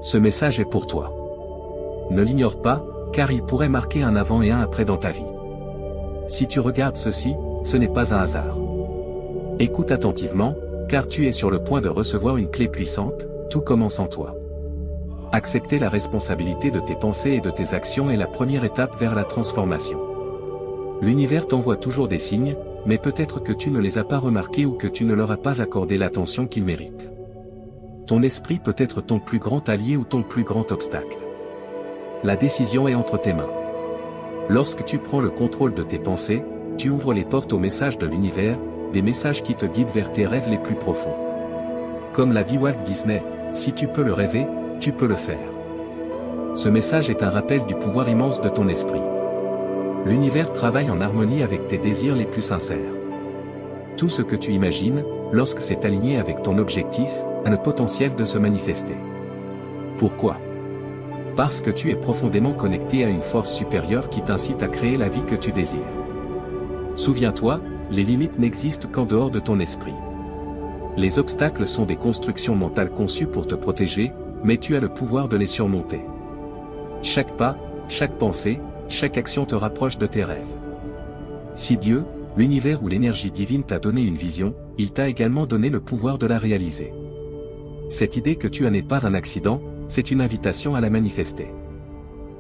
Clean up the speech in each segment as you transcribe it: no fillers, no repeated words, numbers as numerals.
Ce message est pour toi. Ne l'ignore pas, car il pourrait marquer un avant et un après dans ta vie. Si tu regardes ceci, ce n'est pas un hasard. Écoute attentivement, car tu es sur le point de recevoir une clé puissante, tout commence en toi. Accepter la responsabilité de tes pensées et de tes actions est la première étape vers la transformation. L'univers t'envoie toujours des signes, mais peut-être que tu ne les as pas remarqués ou que tu ne leur as pas accordé l'attention qu'ils méritent. Ton esprit peut être ton plus grand allié ou ton plus grand obstacle. La décision est entre tes mains. Lorsque tu prends le contrôle de tes pensées, tu ouvres les portes aux messages de l'univers, des messages qui te guident vers tes rêves les plus profonds. Comme l'a dit Walt Disney, si tu peux le rêver, tu peux le faire. Ce message est un rappel du pouvoir immense de ton esprit. L'univers travaille en harmonie avec tes désirs les plus sincères. Tout ce que tu imagines, lorsque c'est aligné avec ton objectif, a le potentiel de se manifester. Pourquoi ? Parce que tu es profondément connecté à une force supérieure qui t'incite à créer la vie que tu désires. Souviens-toi, les limites n'existent qu'en dehors de ton esprit. Les obstacles sont des constructions mentales conçues pour te protéger, mais tu as le pouvoir de les surmonter. Chaque pas, chaque pensée, chaque action te rapproche de tes rêves. Si Dieu, l'univers ou l'énergie divine t'a donné une vision, il t'a également donné le pouvoir de la réaliser. Cette idée que tu as n'est pas un accident, c'est une invitation à la manifester.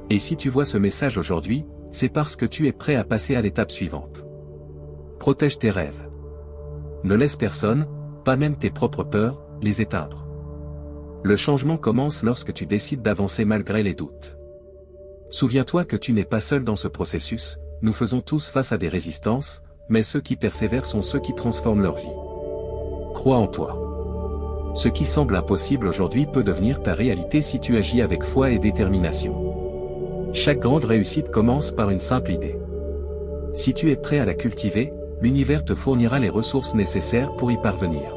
Et si tu vois ce message aujourd'hui, c'est parce que tu es prêt à passer à l'étape suivante. Protège tes rêves. Ne laisse personne, pas même tes propres peurs, les éteindre. Le changement commence lorsque tu décides d'avancer malgré les doutes. Souviens-toi que tu n'es pas seul dans ce processus, nous faisons tous face à des résistances, mais ceux qui persévèrent sont ceux qui transforment leur vie. Crois en toi. Ce qui semble impossible aujourd'hui peut devenir ta réalité si tu agis avec foi et détermination. Chaque grande réussite commence par une simple idée. Si tu es prêt à la cultiver, l'univers te fournira les ressources nécessaires pour y parvenir.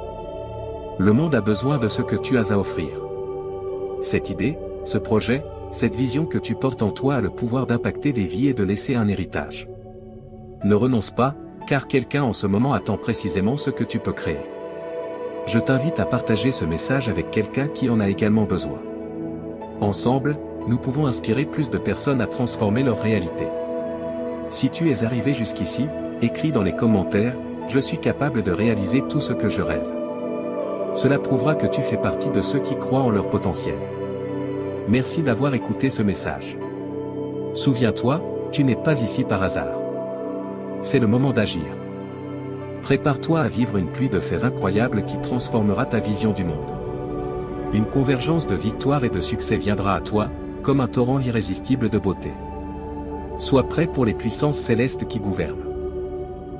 Le monde a besoin de ce que tu as à offrir. Cette idée, ce projet, cette vision que tu portes en toi a le pouvoir d'impacter des vies et de laisser un héritage. Ne renonce pas, car quelqu'un en ce moment attend précisément ce que tu peux créer. Je t'invite à partager ce message avec quelqu'un qui en a également besoin. Ensemble, nous pouvons inspirer plus de personnes à transformer leur réalité. Si tu es arrivé jusqu'ici, écris dans les commentaires, je suis capable de réaliser tout ce que je rêve. Cela prouvera que tu fais partie de ceux qui croient en leur potentiel. Merci d'avoir écouté ce message. Souviens-toi, tu n'es pas ici par hasard. C'est le moment d'agir. Prépare-toi à vivre une pluie de faits incroyables qui transformera ta vision du monde. Une convergence de victoires et de succès viendra à toi, comme un torrent irrésistible de beauté. Sois prêt pour les puissances célestes qui gouvernent.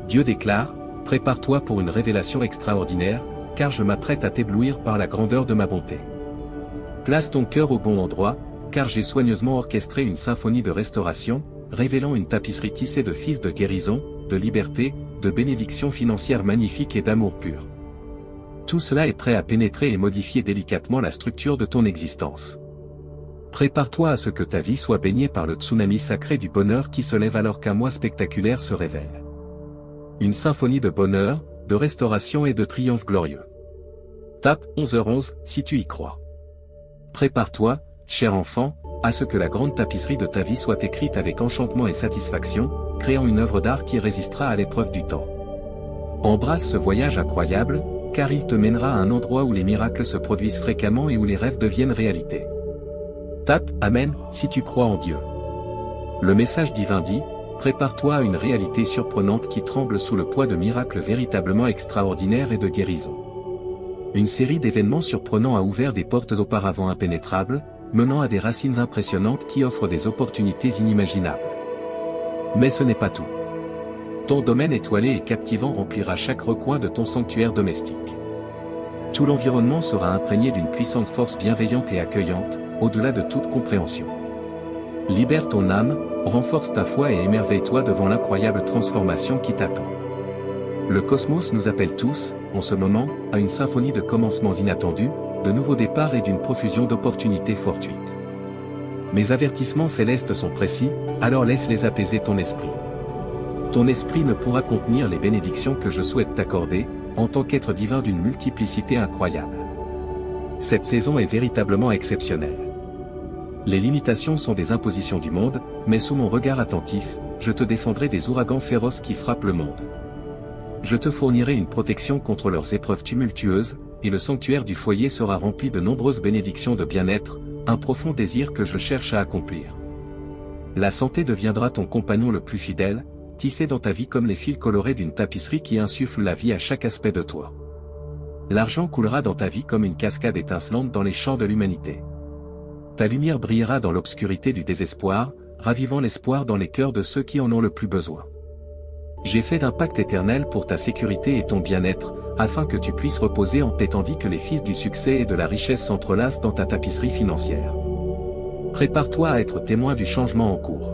Dieu déclare, prépare-toi pour une révélation extraordinaire, car je m'apprête à t'éblouir par la grandeur de ma bonté. Place ton cœur au bon endroit, car j'ai soigneusement orchestré une symphonie de restauration, révélant une tapisserie tissée de fils de guérison, de liberté, de bénédictions financières magnifiques et d'amour pur. Tout cela est prêt à pénétrer et modifier délicatement la structure de ton existence. Prépare-toi à ce que ta vie soit baignée par le tsunami sacré du bonheur qui se lève alors qu'un mois spectaculaire se révèle. Une symphonie de bonheur, de restauration et de triomphe glorieux. Tape 11h11 si tu y crois. Prépare-toi, cher enfant, à ce que la grande tapisserie de ta vie soit écrite avec enchantement et satisfaction, créant une œuvre d'art qui résistera à l'épreuve du temps. Embrasse ce voyage incroyable, car il te mènera à un endroit où les miracles se produisent fréquemment et où les rêves deviennent réalité. Tape Amen si tu crois en Dieu. Le message divin dit, prépare-toi à une réalité surprenante qui tremble sous le poids de miracles véritablement extraordinaires et de guérison. Une série d'événements surprenants a ouvert des portes auparavant impénétrables, menant à des racines impressionnantes qui offrent des opportunités inimaginables. Mais ce n'est pas tout. Ton domaine étoilé et captivant remplira chaque recoin de ton sanctuaire domestique. Tout l'environnement sera imprégné d'une puissante force bienveillante et accueillante, au-delà de toute compréhension. Libère ton âme, renforce ta foi et émerveille-toi devant l'incroyable transformation qui t'attend. Le cosmos nous appelle tous, en ce moment, à une symphonie de commencements inattendus, de nouveaux départs et d'une profusion d'opportunités fortuites. Mes avertissements célestes sont précis, alors laisse-les apaiser ton esprit. Ton esprit ne pourra contenir les bénédictions que je souhaite t'accorder, en tant qu'être divin d'une multiplicité incroyable. Cette saison est véritablement exceptionnelle. Les limitations sont des impositions du monde, mais sous mon regard attentif, je te défendrai des ouragans féroces qui frappent le monde. Je te fournirai une protection contre leurs épreuves tumultueuses, et le sanctuaire du foyer sera rempli de nombreuses bénédictions de bien-être, un profond désir que je cherche à accomplir. La santé deviendra ton compagnon le plus fidèle, tissé dans ta vie comme les fils colorés d'une tapisserie qui insuffle la vie à chaque aspect de toi. L'argent coulera dans ta vie comme une cascade étincelante dans les champs de l'humanité. Ta lumière brillera dans l'obscurité du désespoir, ravivant l'espoir dans les cœurs de ceux qui en ont le plus besoin. J'ai fait un pacte éternel pour ta sécurité et ton bien-être, afin que tu puisses reposer en paix tandis que les fils du succès et de la richesse s'entrelacent dans ta tapisserie financière. Prépare-toi à être témoin du changement en cours.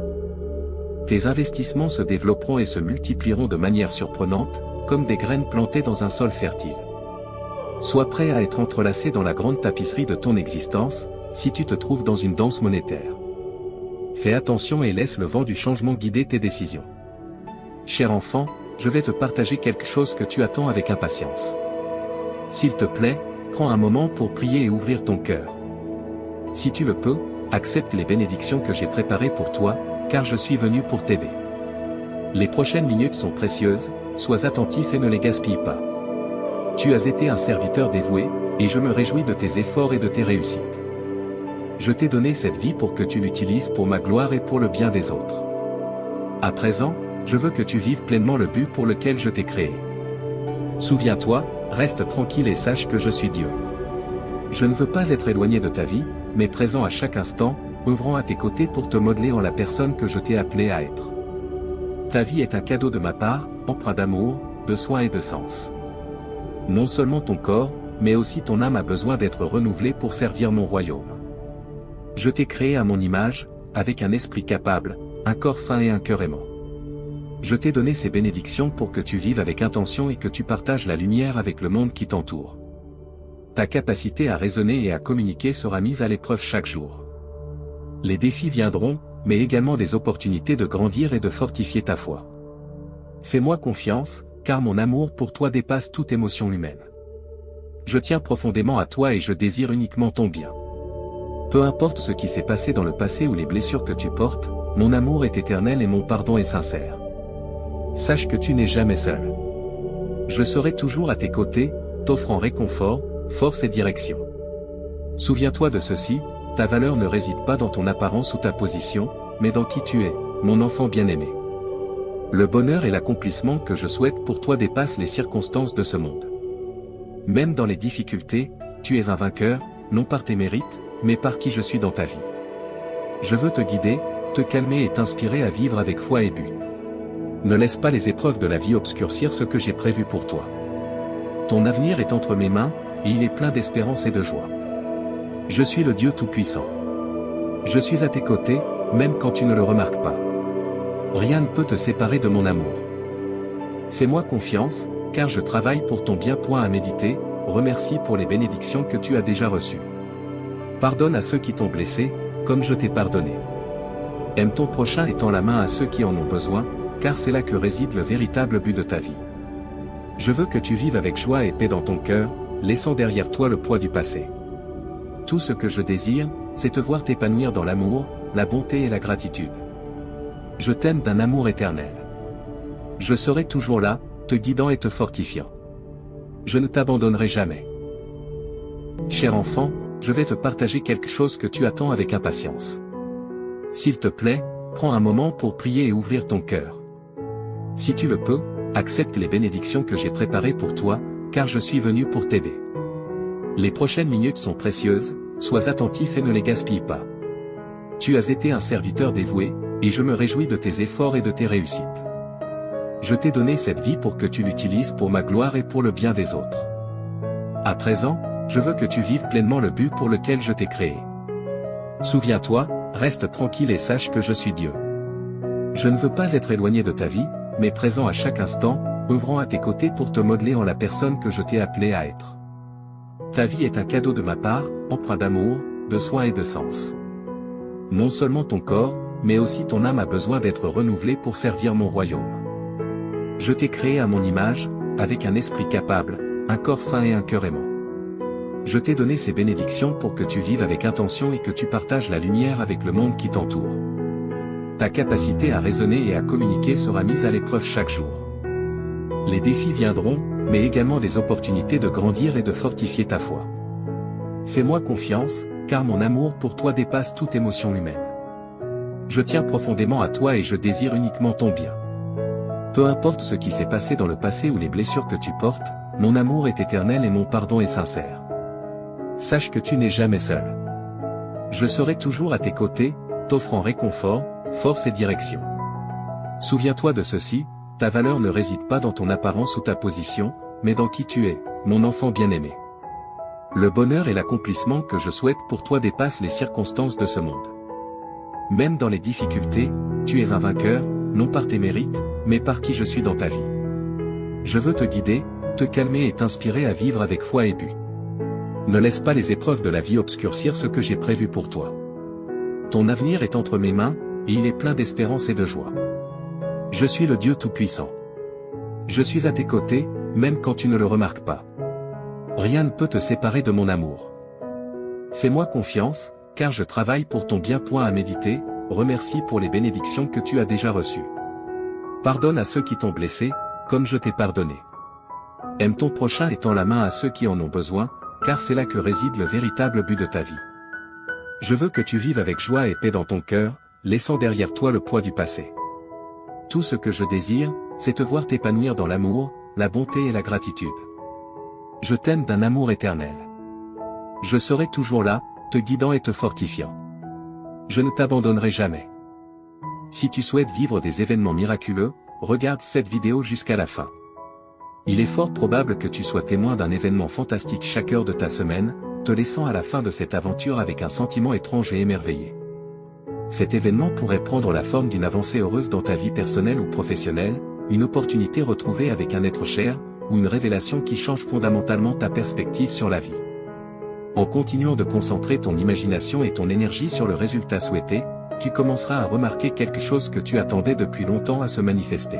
Tes investissements se développeront et se multiplieront de manière surprenante, comme des graines plantées dans un sol fertile. Sois prêt à être entrelacé dans la grande tapisserie de ton existence, si tu te trouves dans une danse monétaire. Fais attention et laisse le vent du changement guider tes décisions. Cher enfant, je vais te partager quelque chose que tu attends avec impatience. S'il te plaît, prends un moment pour prier et ouvrir ton cœur. Si tu le peux, accepte les bénédictions que j'ai préparées pour toi, car je suis venu pour t'aider. Les prochaines minutes sont précieuses, sois attentif et ne les gaspille pas. Tu as été un serviteur dévoué, et je me réjouis de tes efforts et de tes réussites. Je t'ai donné cette vie pour que tu l'utilises pour ma gloire et pour le bien des autres. À présent, je veux que tu vives pleinement le but pour lequel je t'ai créé. Souviens-toi, reste tranquille et sache que je suis Dieu. Je ne veux pas être éloigné de ta vie, mais présent à chaque instant, œuvrant à tes côtés pour te modeler en la personne que je t'ai appelé à être. Ta vie est un cadeau de ma part, empreint d'amour, de soin et de sens. Non seulement ton corps, mais aussi ton âme a besoin d'être renouvelée pour servir mon royaume. Je t'ai créé à mon image, avec un esprit capable, un corps sain et un cœur aimant. Je t'ai donné ces bénédictions pour que tu vives avec intention et que tu partages la lumière avec le monde qui t'entoure. Ta capacité à raisonner et à communiquer sera mise à l'épreuve chaque jour. Les défis viendront, mais également des opportunités de grandir et de fortifier ta foi. Fais-moi confiance, car mon amour pour toi dépasse toute émotion humaine. Je tiens profondément à toi et je désire uniquement ton bien. Peu importe ce qui s'est passé dans le passé ou les blessures que tu portes, mon amour est éternel et mon pardon est sincère. Sache que tu n'es jamais seul. Je serai toujours à tes côtés, t'offrant réconfort, force et direction. Souviens-toi de ceci, ta valeur ne réside pas dans ton apparence ou ta position, mais dans qui tu es, mon enfant bien-aimé. Le bonheur et l'accomplissement que je souhaite pour toi dépassent les circonstances de ce monde. Même dans les difficultés, tu es un vainqueur, non par tes mérites, mais par qui je suis dans ta vie. Je veux te guider, te calmer et t'inspirer à vivre avec foi et but. Ne laisse pas les épreuves de la vie obscurcir ce que j'ai prévu pour toi. Ton avenir est entre mes mains, et il est plein d'espérance et de joie. Je suis le Dieu Tout-Puissant. Je suis à tes côtés, même quand tu ne le remarques pas. Rien ne peut te séparer de mon amour. Fais-moi confiance, car je travaille pour ton bien. À méditer, remercie pour les bénédictions que tu as déjà reçues. Pardonne à ceux qui t'ont blessé, comme je t'ai pardonné. Aime ton prochain et tends la main à ceux qui en ont besoin, car c'est là que réside le véritable but de ta vie. Je veux que tu vives avec joie et paix dans ton cœur, laissant derrière toi le poids du passé. Tout ce que je désire, c'est te voir t'épanouir dans l'amour, la bonté et la gratitude. Je t'aime d'un amour éternel. Je serai toujours là, te guidant et te fortifiant. Je ne t'abandonnerai jamais. Cher enfant, je vais te partager quelque chose que tu attends avec impatience. S'il te plaît, prends un moment pour prier et ouvrir ton cœur. Si tu le peux, accepte les bénédictions que j'ai préparées pour toi, car je suis venu pour t'aider. Les prochaines minutes sont précieuses, sois attentif et ne les gaspille pas. Tu as été un serviteur dévoué, et je me réjouis de tes efforts et de tes réussites. Je t'ai donné cette vie pour que tu l'utilises pour ma gloire et pour le bien des autres. À présent, je veux que tu vives pleinement le but pour lequel je t'ai créé. Souviens-toi, reste tranquille et sache que je suis Dieu. Je ne veux pas être éloigné de ta vie, mais présent à chaque instant, œuvrant à tes côtés pour te modeler en la personne que je t'ai appelé à être. Ta vie est un cadeau de ma part, empreint d'amour, de soin et de sens. Non seulement ton corps, mais aussi ton âme a besoin d'être renouvelée pour servir mon royaume. Je t'ai créé à mon image, avec un esprit capable, un corps sain et un cœur aimant. Je t'ai donné ces bénédictions pour que tu vives avec intention et que tu partages la lumière avec le monde qui t'entoure. Ta capacité à raisonner et à communiquer sera mise à l'épreuve chaque jour. Les défis viendront, mais également des opportunités de grandir et de fortifier ta foi. Fais-moi confiance, car mon amour pour toi dépasse toute émotion humaine. Je tiens profondément à toi et je désire uniquement ton bien. Peu importe ce qui s'est passé dans le passé ou les blessures que tu portes, mon amour est éternel et mon pardon est sincère. Sache que tu n'es jamais seul. Je serai toujours à tes côtés, t'offrant réconfort, force et direction. Souviens-toi de ceci, ta valeur ne réside pas dans ton apparence ou ta position, mais dans qui tu es, mon enfant bien-aimé. Le bonheur et l'accomplissement que je souhaite pour toi dépassent les circonstances de ce monde. Même dans les difficultés, tu es un vainqueur, non par tes mérites, mais par qui je suis dans ta vie. Je veux te guider, te calmer et t'inspirer à vivre avec foi et but. Ne laisse pas les épreuves de la vie obscurcir ce que j'ai prévu pour toi. Ton avenir est entre mes mains, et il est plein d'espérance et de joie. Je suis le Dieu Tout-Puissant. Je suis à tes côtés, même quand tu ne le remarques pas. Rien ne peut te séparer de mon amour. Fais-moi confiance, car je travaille pour ton bien. À méditer, remercie pour les bénédictions que tu as déjà reçues. Pardonne à ceux qui t'ont blessé, comme je t'ai pardonné. Aime ton prochain et tends la main à ceux qui en ont besoin, car c'est là que réside le véritable but de ta vie. Je veux que tu vives avec joie et paix dans ton cœur, laissant derrière toi le poids du passé. Tout ce que je désire, c'est te voir t'épanouir dans l'amour, la bonté et la gratitude. Je t'aime d'un amour éternel. Je serai toujours là, te guidant et te fortifiant. Je ne t'abandonnerai jamais. Si tu souhaites vivre des événements miraculeux, regarde cette vidéo jusqu'à la fin. Il est fort probable que tu sois témoin d'un événement fantastique chaque heure de ta semaine, te laissant à la fin de cette aventure avec un sentiment étrange et émerveillé. Cet événement pourrait prendre la forme d'une avancée heureuse dans ta vie personnelle ou professionnelle, une opportunité retrouvée avec un être cher, ou une révélation qui change fondamentalement ta perspective sur la vie. En continuant de concentrer ton imagination et ton énergie sur le résultat souhaité, tu commenceras à remarquer quelque chose que tu attendais depuis longtemps à se manifester.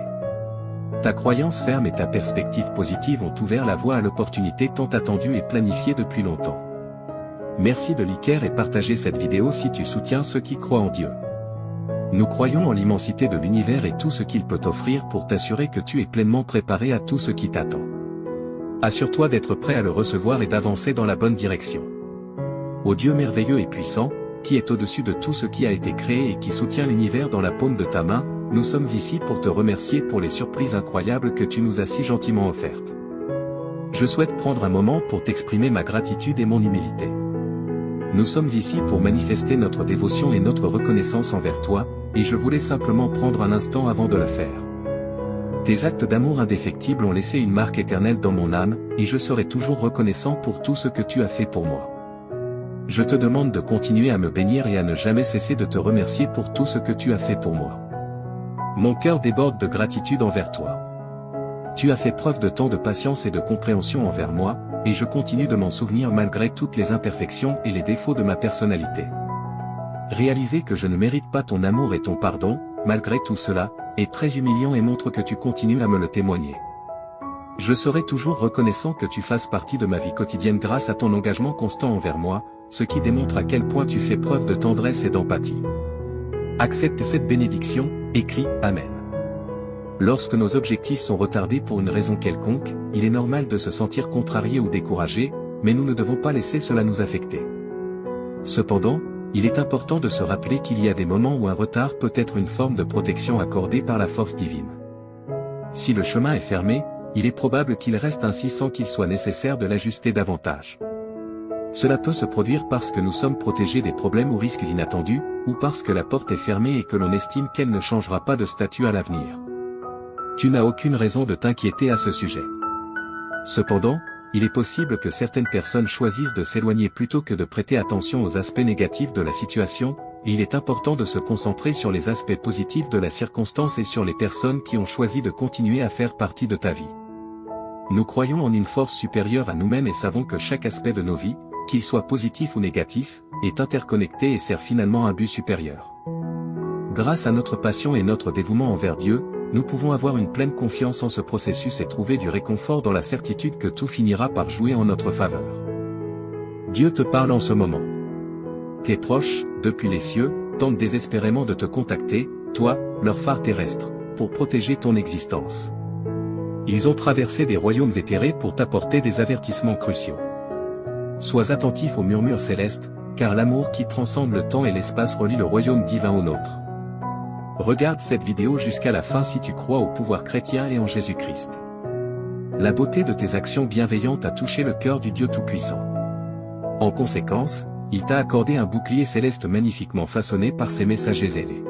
Ta croyance ferme et ta perspective positive ont ouvert la voie à l'opportunité tant attendue et planifiée depuis longtemps. Merci de liker et partager cette vidéo si tu soutiens ceux qui croient en Dieu. Nous croyons en l'immensité de l'univers et tout ce qu'il peut t'offrir pour t'assurer que tu es pleinement préparé à tout ce qui t'attend. Assure-toi d'être prêt à le recevoir et d'avancer dans la bonne direction. Ô Dieu merveilleux et puissant, qui est au-dessus de tout ce qui a été créé et qui soutient l'univers dans la paume de ta main, nous sommes ici pour te remercier pour les surprises incroyables que tu nous as si gentiment offertes. Je souhaite prendre un moment pour t'exprimer ma gratitude et mon humilité. Nous sommes ici pour manifester notre dévotion et notre reconnaissance envers toi, et je voulais simplement prendre un instant avant de le faire. Tes actes d'amour indéfectibles ont laissé une marque éternelle dans mon âme, et je serai toujours reconnaissant pour tout ce que tu as fait pour moi. Je te demande de continuer à me bénir et à ne jamais cesser de te remercier pour tout ce que tu as fait pour moi. Mon cœur déborde de gratitude envers toi. Tu as fait preuve de tant de patience et de compréhension envers moi, et je continue de m'en souvenir malgré toutes les imperfections et les défauts de ma personnalité. Réaliser que je ne mérite pas ton amour et ton pardon, malgré tout cela, est très humiliant et montre que tu continues à me le témoigner. Je serai toujours reconnaissant que tu fasses partie de ma vie quotidienne grâce à ton engagement constant envers moi, ce qui démontre à quel point tu fais preuve de tendresse et d'empathie. Accepte cette bénédiction, et crie « Amen ». Lorsque nos objectifs sont retardés pour une raison quelconque, il est normal de se sentir contrarié ou découragé, mais nous ne devons pas laisser cela nous affecter. Cependant, il est important de se rappeler qu'il y a des moments où un retard peut être une forme de protection accordée par la force divine. Si le chemin est fermé, il est probable qu'il reste ainsi sans qu'il soit nécessaire de l'ajuster davantage. Cela peut se produire parce que nous sommes protégés des problèmes ou risques inattendus, ou parce que la porte est fermée et que l'on estime qu'elle ne changera pas de statut à l'avenir. Tu n'as aucune raison de t'inquiéter à ce sujet. Cependant, il est possible que certaines personnes choisissent de s'éloigner plutôt que de prêter attention aux aspects négatifs de la situation, et il est important de se concentrer sur les aspects positifs de la circonstance et sur les personnes qui ont choisi de continuer à faire partie de ta vie. Nous croyons en une force supérieure à nous-mêmes et savons que chaque aspect de nos vies, qu'il soit positif ou négatif, est interconnecté et sert finalement un but supérieur. Grâce à notre passion et notre dévouement envers Dieu, nous pouvons avoir une pleine confiance en ce processus et trouver du réconfort dans la certitude que tout finira par jouer en notre faveur. Dieu te parle en ce moment. Tes proches, depuis les cieux, tentent désespérément de te contacter, toi, leur phare terrestre, pour protéger ton existence. Ils ont traversé des royaumes éthérés pour t'apporter des avertissements cruciaux. Sois attentif aux murmures célestes, car l'amour qui transcende le temps et l'espace relie le royaume divin au nôtre. Regarde cette vidéo jusqu'à la fin si tu crois au pouvoir chrétien et en Jésus-Christ. La beauté de tes actions bienveillantes a touché le cœur du Dieu Tout-Puissant. En conséquence, il t'a accordé un bouclier céleste magnifiquement façonné par ses messagers zélés.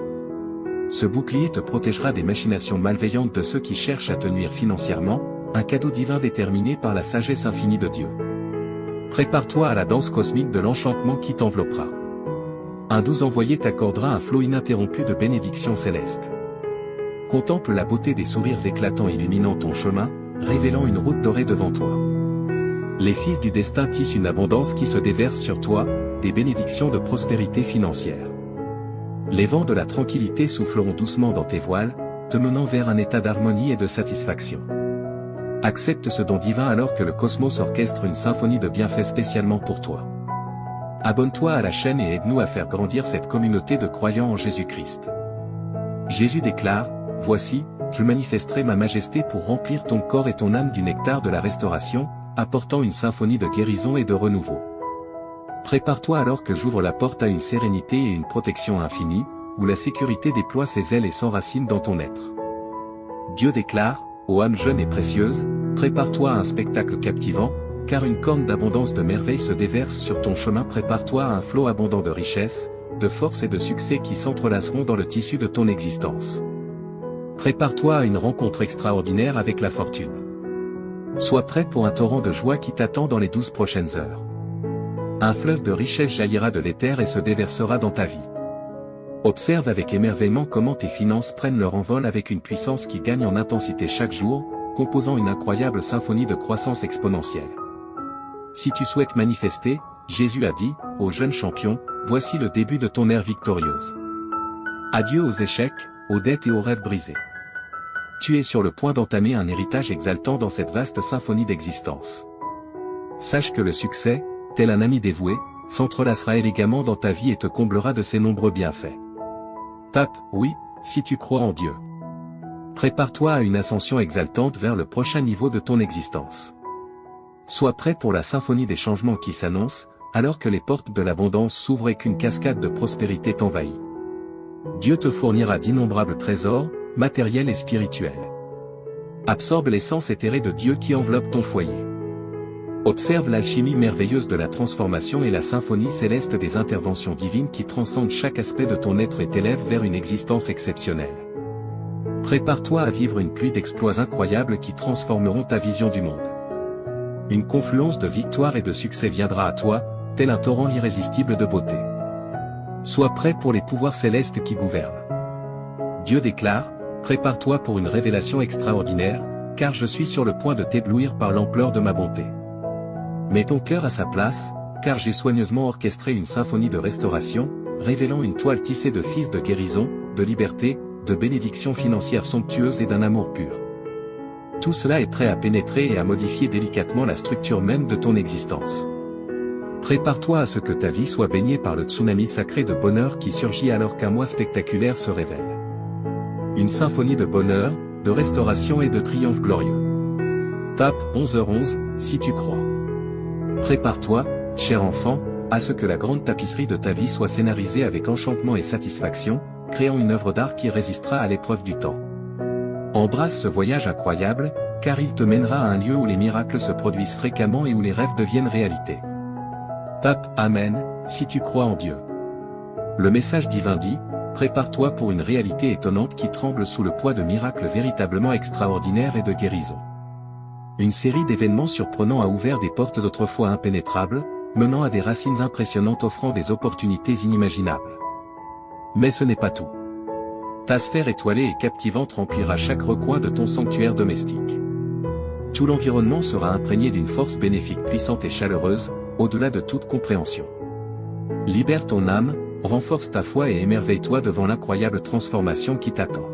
Ce bouclier te protégera des machinations malveillantes de ceux qui cherchent à te nuire financièrement, un cadeau divin déterminé par la sagesse infinie de Dieu. Prépare-toi à la danse cosmique de l'enchantement qui t'enveloppera. Un doux envoyé t'accordera un flot ininterrompu de bénédictions célestes. Contemple la beauté des sourires éclatants illuminant ton chemin, révélant une route dorée devant toi. Les fils du destin tissent une abondance qui se déverse sur toi, des bénédictions de prospérité financière. Les vents de la tranquillité souffleront doucement dans tes voiles, te menant vers un état d'harmonie et de satisfaction. Accepte ce don divin alors que le cosmos orchestre une symphonie de bienfaits spécialement pour toi. Abonne-toi à la chaîne et aide-nous à faire grandir cette communauté de croyants en Jésus-Christ. Jésus déclare, « Voici, je manifesterai ma majesté pour remplir ton corps et ton âme du nectar de la restauration, apportant une symphonie de guérison et de renouveau. » Prépare-toi alors que j'ouvre la porte à une sérénité et une protection infinie, où la sécurité déploie ses ailes et s'enracine dans ton être. Dieu déclare, ô âme jeune et précieuse, prépare-toi à un spectacle captivant, car une corne d'abondance de merveilles se déverse sur ton chemin. Prépare-toi à un flot abondant de richesse, de force et de succès qui s'entrelaceront dans le tissu de ton existence. Prépare-toi à une rencontre extraordinaire avec la fortune. Sois prêt pour un torrent de joie qui t'attend dans les 12 prochaines heures. Un fleuve de richesse jaillira de l'éther et se déversera dans ta vie. Observe avec émerveillement comment tes finances prennent leur envol avec une puissance qui gagne en intensité chaque jour, composant une incroyable symphonie de croissance exponentielle. Si tu souhaites manifester, Jésus a dit, ô jeune champion, voici le début de ton ère victorieuse. Adieu aux échecs, aux dettes et aux rêves brisés. Tu es sur le point d'entamer un héritage exaltant dans cette vaste symphonie d'existence. Sache que le succès, tel un ami dévoué, s'entrelacera élégamment dans ta vie et te comblera de ses nombreux bienfaits. Tape « Oui » si tu crois en Dieu. Prépare-toi à une ascension exaltante vers le prochain niveau de ton existence. Sois prêt pour la symphonie des changements qui s'annonce, alors que les portes de l'abondance s'ouvrent et qu'une cascade de prospérité t'envahit. Dieu te fournira d'innombrables trésors, matériels et spirituels. Absorbe l'essence éthérée de Dieu qui enveloppe ton foyer. Observe l'alchimie merveilleuse de la transformation et la symphonie céleste des interventions divines qui transcendent chaque aspect de ton être et t'élèvent vers une existence exceptionnelle. Prépare-toi à vivre une pluie d'exploits incroyables qui transformeront ta vision du monde. Une confluence de victoires et de succès viendra à toi, tel un torrent irrésistible de beauté. Sois prêt pour les pouvoirs célestes qui gouvernent. Dieu déclare, prépare-toi pour une révélation extraordinaire, car je suis sur le point de t'éblouir par l'ampleur de ma bonté. Mets ton cœur à sa place, car j'ai soigneusement orchestré une symphonie de restauration, révélant une toile tissée de fils de guérison, de liberté, de bénédictions financières somptueuses et d'un amour pur. Tout cela est prêt à pénétrer et à modifier délicatement la structure même de ton existence. Prépare-toi à ce que ta vie soit baignée par le tsunami sacré de bonheur qui surgit alors qu'un mois spectaculaire se révèle. Une symphonie de bonheur, de restauration et de triomphe glorieux. Tape 11h11 si tu crois. Prépare-toi, cher enfant, à ce que la grande tapisserie de ta vie soit scénarisée avec enchantement et satisfaction, créant une œuvre d'art qui résistera à l'épreuve du temps. Embrasse ce voyage incroyable, car il te mènera à un lieu où les miracles se produisent fréquemment et où les rêves deviennent réalité. Tape Amen, si tu crois en Dieu. Le message divin dit, prépare-toi pour une réalité étonnante qui tremble sous le poids de miracles véritablement extraordinaires et de guérison. Une série d'événements surprenants a ouvert des portes autrefois impénétrables, menant à des racines impressionnantes offrant des opportunités inimaginables. Mais ce n'est pas tout. Ta sphère étoilée et captivante remplira chaque recoin de ton sanctuaire domestique. Tout l'environnement sera imprégné d'une force bénéfique puissante et chaleureuse, au-delà de toute compréhension. Libère ton âme, renforce ta foi et émerveille-toi devant l'incroyable transformation qui t'attend.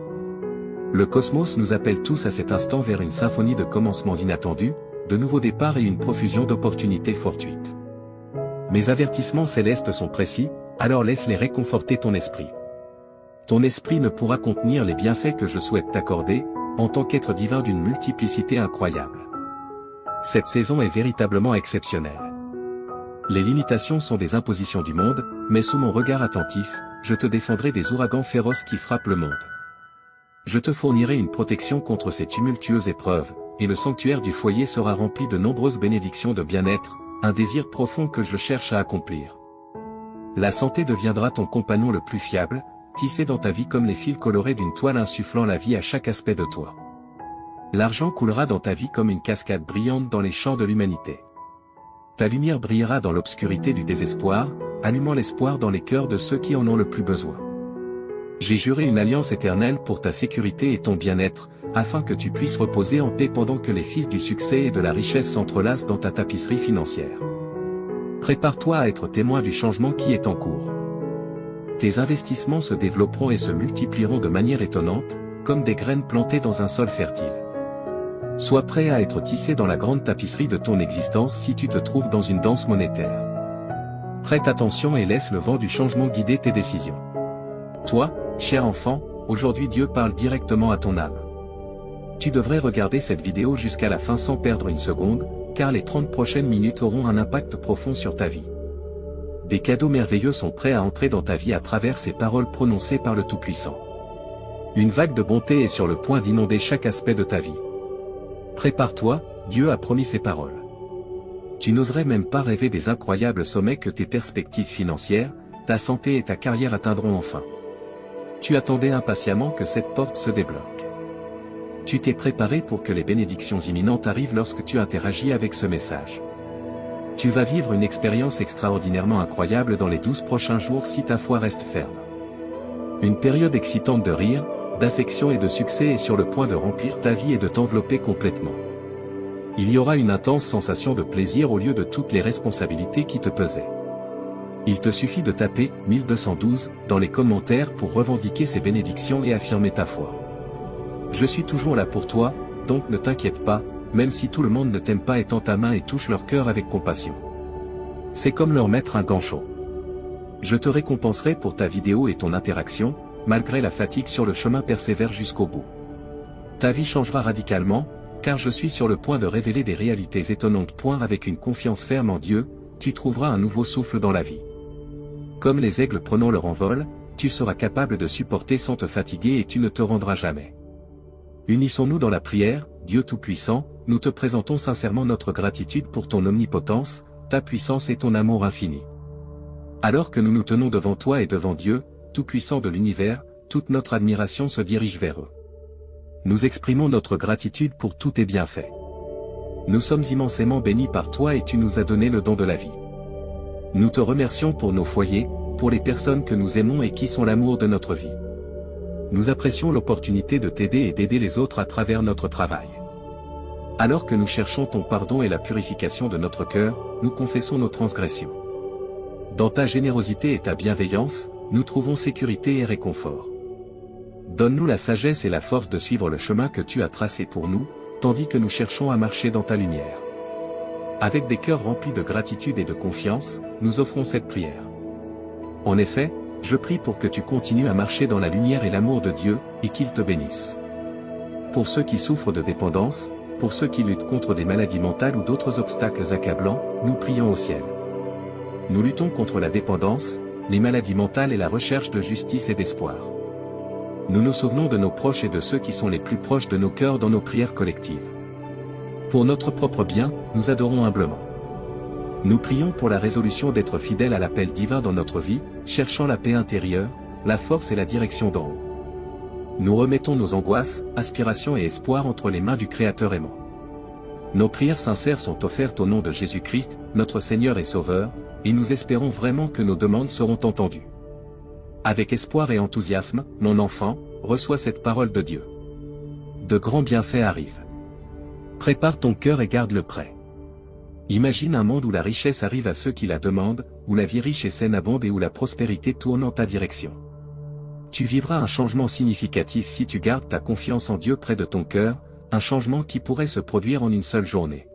Le cosmos nous appelle tous à cet instant vers une symphonie de commencements inattendus, de nouveaux départs et une profusion d'opportunités fortuites. Mes avertissements célestes sont précis, alors laisse-les réconforter ton esprit. Ton esprit ne pourra contenir les bienfaits que je souhaite t'accorder, en tant qu'être divin d'une multiplicité incroyable. Cette saison est véritablement exceptionnelle. Les limitations sont des impositions du monde, mais sous mon regard attentif, je te défendrai des ouragans féroces qui frappent le monde. Je te fournirai une protection contre ces tumultueuses épreuves, et le sanctuaire du foyer sera rempli de nombreuses bénédictions de bien-être, un désir profond que je cherche à accomplir. La santé deviendra ton compagnon le plus fiable, tissé dans ta vie comme les fils colorés d'une toile insufflant la vie à chaque aspect de toi. L'argent coulera dans ta vie comme une cascade brillante dans les champs de l'humanité. Ta lumière brillera dans l'obscurité du désespoir, allumant l'espoir dans les cœurs de ceux qui en ont le plus besoin. J'ai juré une alliance éternelle pour ta sécurité et ton bien-être, afin que tu puisses reposer en paix pendant que les fils du succès et de la richesse s'entrelacent dans ta tapisserie financière. Prépare-toi à être témoin du changement qui est en cours. Tes investissements se développeront et se multiplieront de manière étonnante, comme des graines plantées dans un sol fertile. Sois prêt à être tissé dans la grande tapisserie de ton existence si tu te trouves dans une danse monétaire. Prête attention et laisse le vent du changement guider tes décisions. Toi, cher enfant, aujourd'hui Dieu parle directement à ton âme. Tu devrais regarder cette vidéo jusqu'à la fin sans perdre une seconde, car les 30 prochaines minutes auront un impact profond sur ta vie. Des cadeaux merveilleux sont prêts à entrer dans ta vie à travers ces paroles prononcées par le Tout-Puissant. Une vague de bonté est sur le point d'inonder chaque aspect de ta vie. Prépare-toi, Dieu a promis ses paroles. Tu n'oserais même pas rêver des incroyables sommets que tes perspectives financières, ta santé et ta carrière atteindront enfin. Tu attendais impatiemment que cette porte se débloque. Tu t'es préparé pour que les bénédictions imminentes arrivent lorsque tu interagis avec ce message. Tu vas vivre une expérience extraordinairement incroyable dans les 12 prochains jours si ta foi reste ferme. Une période excitante de rire, d'affection et de succès est sur le point de remplir ta vie et de t'envelopper complètement. Il y aura une intense sensation de plaisir au lieu de toutes les responsabilités qui te pesaient. Il te suffit de taper 1212 dans les commentaires pour revendiquer ces bénédictions et affirmer ta foi. Je suis toujours là pour toi, donc ne t'inquiète pas, même si tout le monde ne t'aime pas et tend ta main et touche leur cœur avec compassion. C'est comme leur mettre un gant chaud. Je te récompenserai pour ta vidéo et ton interaction, malgré la fatigue sur le chemin persévère jusqu'au bout. Ta vie changera radicalement, car je suis sur le point de révéler des réalités étonnantes. Avec une confiance ferme en Dieu, tu trouveras un nouveau souffle dans la vie. Comme les aigles prenant leur envol, tu seras capable de supporter sans te fatiguer et tu ne te rendras jamais. Unissons-nous dans la prière, Dieu Tout-Puissant, nous te présentons sincèrement notre gratitude pour ton omnipotence, ta puissance et ton amour infini. Alors que nous nous tenons devant toi et devant Dieu, Tout-Puissant de l'univers, toute notre admiration se dirige vers eux. Nous exprimons notre gratitude pour tous tes bienfaits. Nous sommes immensément bénis par toi et tu nous as donné le don de la vie. Nous te remercions pour nos foyers, pour les personnes que nous aimons et qui sont l'amour de notre vie. Nous apprécions l'opportunité de t'aider et d'aider les autres à travers notre travail. Alors que nous cherchons ton pardon et la purification de notre cœur, nous confessons nos transgressions. Dans ta générosité et ta bienveillance, nous trouvons sécurité et réconfort. Donne-nous la sagesse et la force de suivre le chemin que tu as tracé pour nous, tandis que nous cherchons à marcher dans ta lumière. Avec des cœurs remplis de gratitude et de confiance, nous offrons cette prière. En effet, je prie pour que tu continues à marcher dans la lumière et l'amour de Dieu, et qu'il te bénisse. Pour ceux qui souffrent de dépendance, pour ceux qui luttent contre des maladies mentales ou d'autres obstacles accablants, nous prions au ciel. Nous luttons contre la dépendance, les maladies mentales et la recherche de justice et d'espoir. Nous nous souvenons de nos proches et de ceux qui sont les plus proches de nos cœurs dans nos prières collectives. Pour notre propre bien, nous adorons humblement. Nous prions pour la résolution d'être fidèles à l'appel divin dans notre vie, cherchant la paix intérieure, la force et la direction d'en haut. Nous remettons nos angoisses, aspirations et espoirs entre les mains du Créateur aimant. Nos prières sincères sont offertes au nom de Jésus-Christ, notre Seigneur et Sauveur, et nous espérons vraiment que nos demandes seront entendues. Avec espoir et enthousiasme, mon enfant, reçois cette parole de Dieu. De grands bienfaits arrivent. Prépare ton cœur et garde-le prêt. Imagine un monde où la richesse arrive à ceux qui la demandent, où la vie riche et saine abonde et où la prospérité tourne en ta direction. Tu vivras un changement significatif si tu gardes ta confiance en Dieu près de ton cœur, un changement qui pourrait se produire en une seule journée.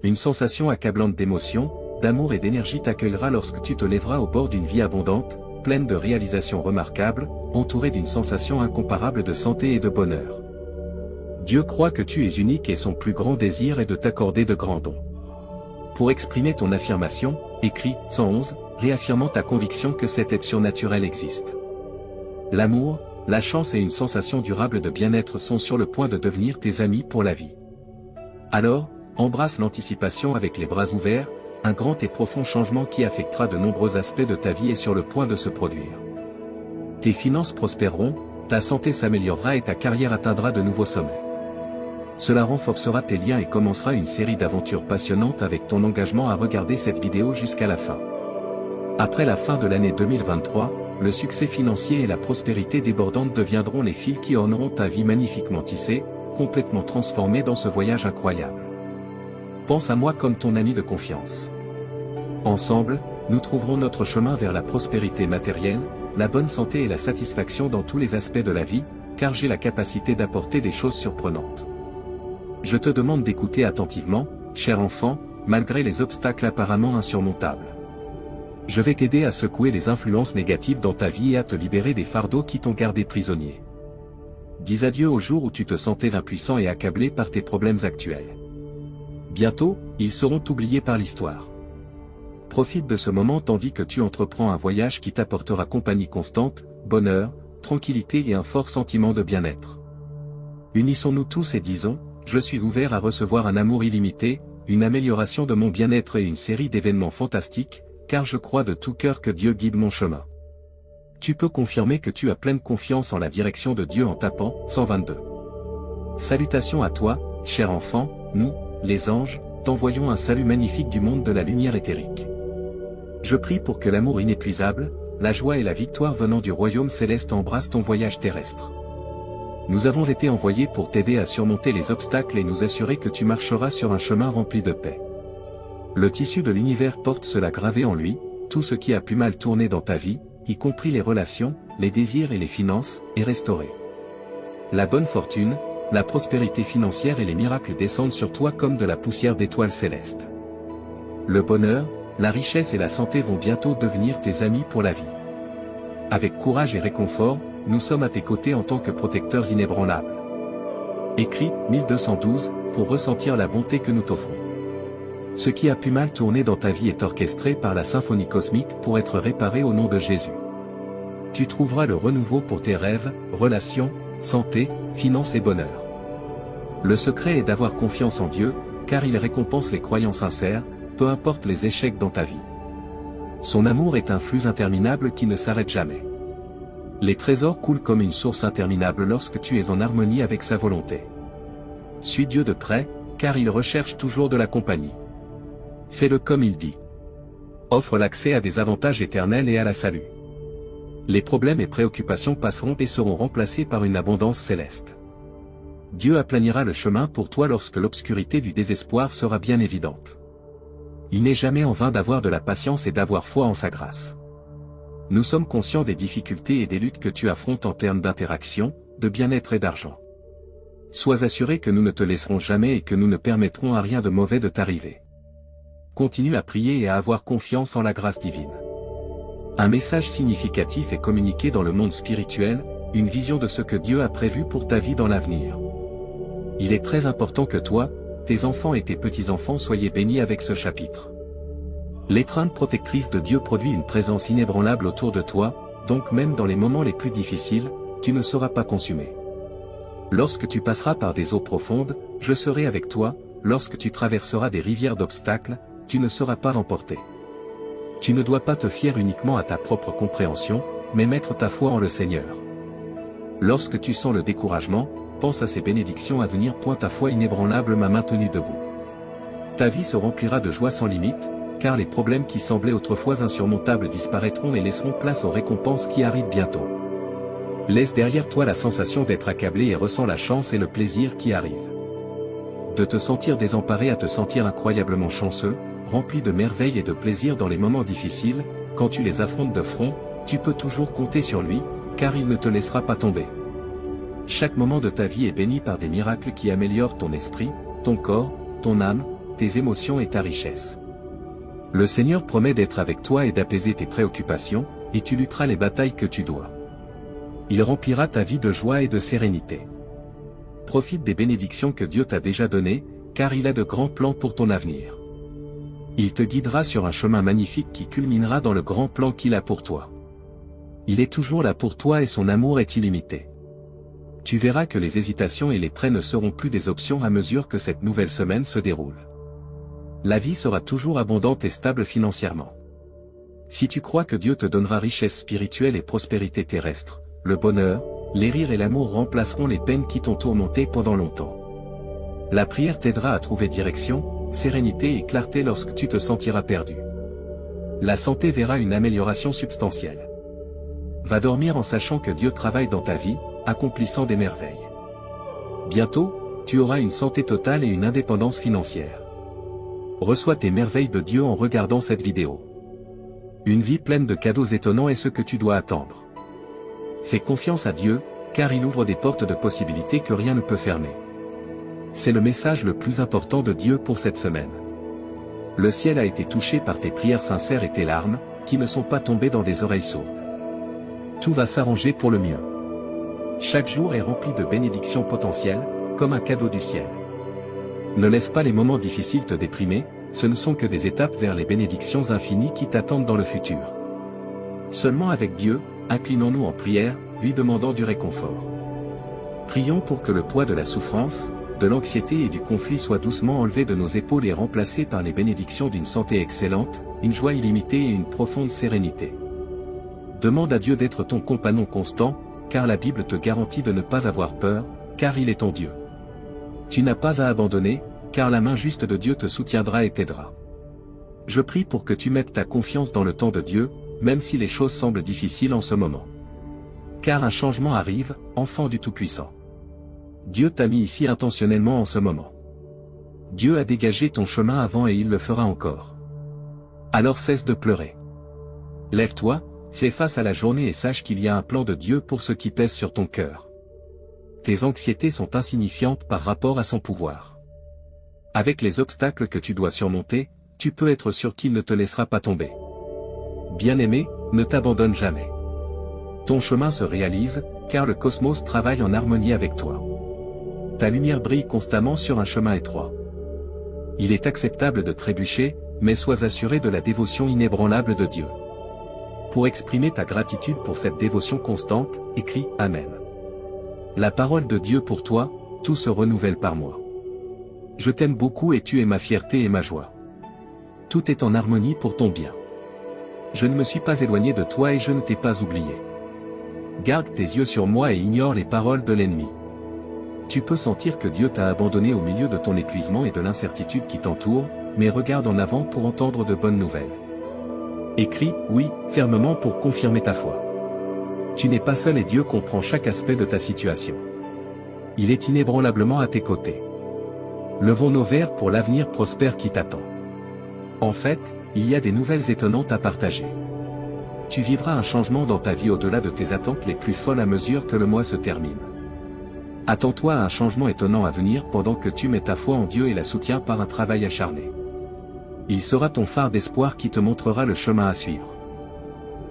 Une sensation accablante d'émotion, d'amour et d'énergie t'accueillera lorsque tu te lèveras au bord d'une vie abondante, pleine de réalisations remarquables, entourée d'une sensation incomparable de santé et de bonheur. Dieu croit que tu es unique et son plus grand désir est de t'accorder de grands dons. Pour exprimer ton affirmation, écris 111, réaffirmant ta conviction que cette aide surnaturelle existe. L'amour, la chance et une sensation durable de bien-être sont sur le point de devenir tes amis pour la vie. Alors, embrasse l'anticipation avec les bras ouverts, un grand et profond changement qui affectera de nombreux aspects de ta vie est sur le point de se produire. Tes finances prospéreront, ta santé s'améliorera et ta carrière atteindra de nouveaux sommets. Cela renforcera tes liens et commencera une série d'aventures passionnantes avec ton engagement à regarder cette vidéo jusqu'à la fin. Après la fin de l'année 2023, le succès financier et la prospérité débordante deviendront les fils qui orneront ta vie magnifiquement tissée, complètement transformée dans ce voyage incroyable. Pense à moi comme ton ami de confiance. Ensemble, nous trouverons notre chemin vers la prospérité matérielle, la bonne santé et la satisfaction dans tous les aspects de la vie, car j'ai la capacité d'apporter des choses surprenantes. Je te demande d'écouter attentivement, cher enfant, malgré les obstacles apparemment insurmontables. Je vais t'aider à secouer les influences négatives dans ta vie et à te libérer des fardeaux qui t'ont gardé prisonnier. Dis adieu au jour où tu te sentais impuissant et accablé par tes problèmes actuels. Bientôt, ils seront oubliés par l'histoire. Profite de ce moment tandis que tu entreprends un voyage qui t'apportera compagnie constante, bonheur, tranquillité et un fort sentiment de bien-être. Unissons-nous tous et disons, je suis ouvert à recevoir un amour illimité, une amélioration de mon bien-être et une série d'événements fantastiques, car je crois de tout cœur que Dieu guide mon chemin. Tu peux confirmer que tu as pleine confiance en la direction de Dieu en tapant 122. Salutations à toi, cher enfant, nous, les anges, t'envoyons un salut magnifique du monde de la lumière éthérique. Je prie pour que l'amour inépuisable, la joie et la victoire venant du royaume céleste embrassent ton voyage terrestre. Nous avons été envoyés pour t'aider à surmonter les obstacles et nous assurer que tu marcheras sur un chemin rempli de paix. Le tissu de l'univers porte cela gravé en lui, tout ce qui a pu mal tourner dans ta vie, y compris les relations, les désirs et les finances, est restauré. La bonne fortune, la prospérité financière et les miracles descendent sur toi comme de la poussière d'étoiles célestes. Le bonheur, la richesse et la santé vont bientôt devenir tes amis pour la vie. Avec courage et réconfort, nous sommes à tes côtés en tant que protecteurs inébranlables. Écris 1212 pour ressentir la bonté que nous t'offrons. Ce qui a pu mal tourner dans ta vie est orchestré par la symphonie cosmique pour être réparé au nom de Jésus. Tu trouveras le renouveau pour tes rêves, relations, santé, finances et bonheur. Le secret est d'avoir confiance en Dieu, car il récompense les croyants sincères, peu importe les échecs dans ta vie. Son amour est un flux interminable qui ne s'arrête jamais. Les trésors coulent comme une source interminable lorsque tu es en harmonie avec sa volonté. Suis Dieu de près, car il recherche toujours de la compagnie. Fais-le comme il dit. Offre l'accès à des avantages éternels et à la salut. Les problèmes et préoccupations passeront et seront remplacés par une abondance céleste. Dieu aplanira le chemin pour toi lorsque l'obscurité du désespoir sera bien évidente. Il n'est jamais en vain d'avoir de la patience et d'avoir foi en sa grâce. Nous sommes conscients des difficultés et des luttes que tu affrontes en termes d'interaction, de bien-être et d'argent. Sois assuré que nous ne te laisserons jamais et que nous ne permettrons à rien de mauvais de t'arriver. Continue à prier et à avoir confiance en la grâce divine. Un message significatif est communiqué dans le monde spirituel, une vision de ce que Dieu a prévu pour ta vie dans l'avenir. Il est très important que toi, tes enfants et tes petits-enfants soyez bénis avec ce chapitre. L'étreinte protectrice de Dieu produit une présence inébranlable autour de toi, donc même dans les moments les plus difficiles, tu ne seras pas consumé. Lorsque tu passeras par des eaux profondes, je serai avec toi, lorsque tu traverseras des rivières d'obstacles, tu ne seras pas emporté. Tu ne dois pas te fier uniquement à ta propre compréhension, mais mettre ta foi en le Seigneur. Lorsque tu sens le découragement, pense à ces bénédictions à venir. Ta foi inébranlable m'a maintenu debout. Ta vie se remplira de joie sans limite, car les problèmes qui semblaient autrefois insurmontables disparaîtront et laisseront place aux récompenses qui arrivent bientôt. Laisse derrière toi la sensation d'être accablé et ressens la chance et le plaisir qui arrivent. De te sentir désemparé à te sentir incroyablement chanceux, rempli de merveilles et de plaisir dans les moments difficiles, quand tu les affrontes de front, tu peux toujours compter sur lui, car il ne te laissera pas tomber. Chaque moment de ta vie est béni par des miracles qui améliorent ton esprit, ton corps, ton âme, tes émotions et ta richesse. Le Seigneur promet d'être avec toi et d'apaiser tes préoccupations, et tu lutteras les batailles que tu dois. Il remplira ta vie de joie et de sérénité. Profite des bénédictions que Dieu t'a déjà données, car il a de grands plans pour ton avenir. Il te guidera sur un chemin magnifique qui culminera dans le grand plan qu'il a pour toi. Il est toujours là pour toi et son amour est illimité. Tu verras que les hésitations et les prêts ne seront plus des options à mesure que cette nouvelle semaine se déroule. La vie sera toujours abondante et stable financièrement. Si tu crois que Dieu te donnera richesse spirituelle et prospérité terrestre, le bonheur, les rires et l'amour remplaceront les peines qui t'ont tourmenté pendant longtemps. La prière t'aidera à trouver direction, sérénité et clarté lorsque tu te sentiras perdu. La santé verra une amélioration substantielle. Va dormir en sachant que Dieu travaille dans ta vie, accomplissant des merveilles. Bientôt, tu auras une santé totale et une indépendance financière. Reçois tes merveilles de Dieu en regardant cette vidéo. Une vie pleine de cadeaux étonnants est ce que tu dois attendre. Fais confiance à Dieu, car il ouvre des portes de possibilités que rien ne peut fermer. C'est le message le plus important de Dieu pour cette semaine. Le ciel a été touché par tes prières sincères et tes larmes, qui ne sont pas tombées dans des oreilles sourdes. Tout va s'arranger pour le mieux. Chaque jour est rempli de bénédictions potentielles, comme un cadeau du ciel. Ne laisse pas les moments difficiles te déprimer, ce ne sont que des étapes vers les bénédictions infinies qui t'attendent dans le futur. Seulement avec Dieu, inclinons-nous en prière, lui demandant du réconfort. Prions pour que le poids de la souffrance, de l'anxiété et du conflit soit doucement enlevé de nos épaules et remplacé par les bénédictions d'une santé excellente, une joie illimitée et une profonde sérénité. Demande à Dieu d'être ton compagnon constant, car la Bible te garantit de ne pas avoir peur, car il est ton Dieu. Tu n'as pas à abandonner, car la main juste de Dieu te soutiendra et t'aidera. Je prie pour que tu mettes ta confiance dans le temps de Dieu, même si les choses semblent difficiles en ce moment. Car un changement arrive, enfant du Tout-Puissant. Dieu t'a mis ici intentionnellement en ce moment. Dieu a dégagé ton chemin avant et il le fera encore. Alors cesse de pleurer. Lève-toi, fais face à la journée et sache qu'il y a un plan de Dieu pour ce qui pèse sur ton cœur. Tes anxiétés sont insignifiantes par rapport à son pouvoir. Avec les obstacles que tu dois surmonter, tu peux être sûr qu'il ne te laissera pas tomber. Bien-aimé, ne t'abandonne jamais. Ton chemin se réalise, car le cosmos travaille en harmonie avec toi. Ta lumière brille constamment sur un chemin étroit. Il est acceptable de trébucher, mais sois assuré de la dévotion inébranlable de Dieu. Pour exprimer ta gratitude pour cette dévotion constante, écris « Amen ». La parole de Dieu pour toi, tout se renouvelle par moi. Je t'aime beaucoup et tu es ma fierté et ma joie. Tout est en harmonie pour ton bien. Je ne me suis pas éloigné de toi et je ne t'ai pas oublié. Garde tes yeux sur moi et ignore les paroles de l'ennemi. Tu peux sentir que Dieu t'a abandonné au milieu de ton épuisement et de l'incertitude qui t'entoure, mais regarde en avant pour entendre de bonnes nouvelles. Écris « Oui » fermement pour confirmer ta foi. Tu n'es pas seul et Dieu comprend chaque aspect de ta situation. Il est inébranlablement à tes côtés. Levons nos verres pour l'avenir prospère qui t'attend. En fait, il y a des nouvelles étonnantes à partager. Tu vivras un changement dans ta vie au-delà de tes attentes les plus folles à mesure que le mois se termine. Attends-toi à un changement étonnant à venir pendant que tu mets ta foi en Dieu et la soutiens par un travail acharné. Il sera ton phare d'espoir qui te montrera le chemin à suivre.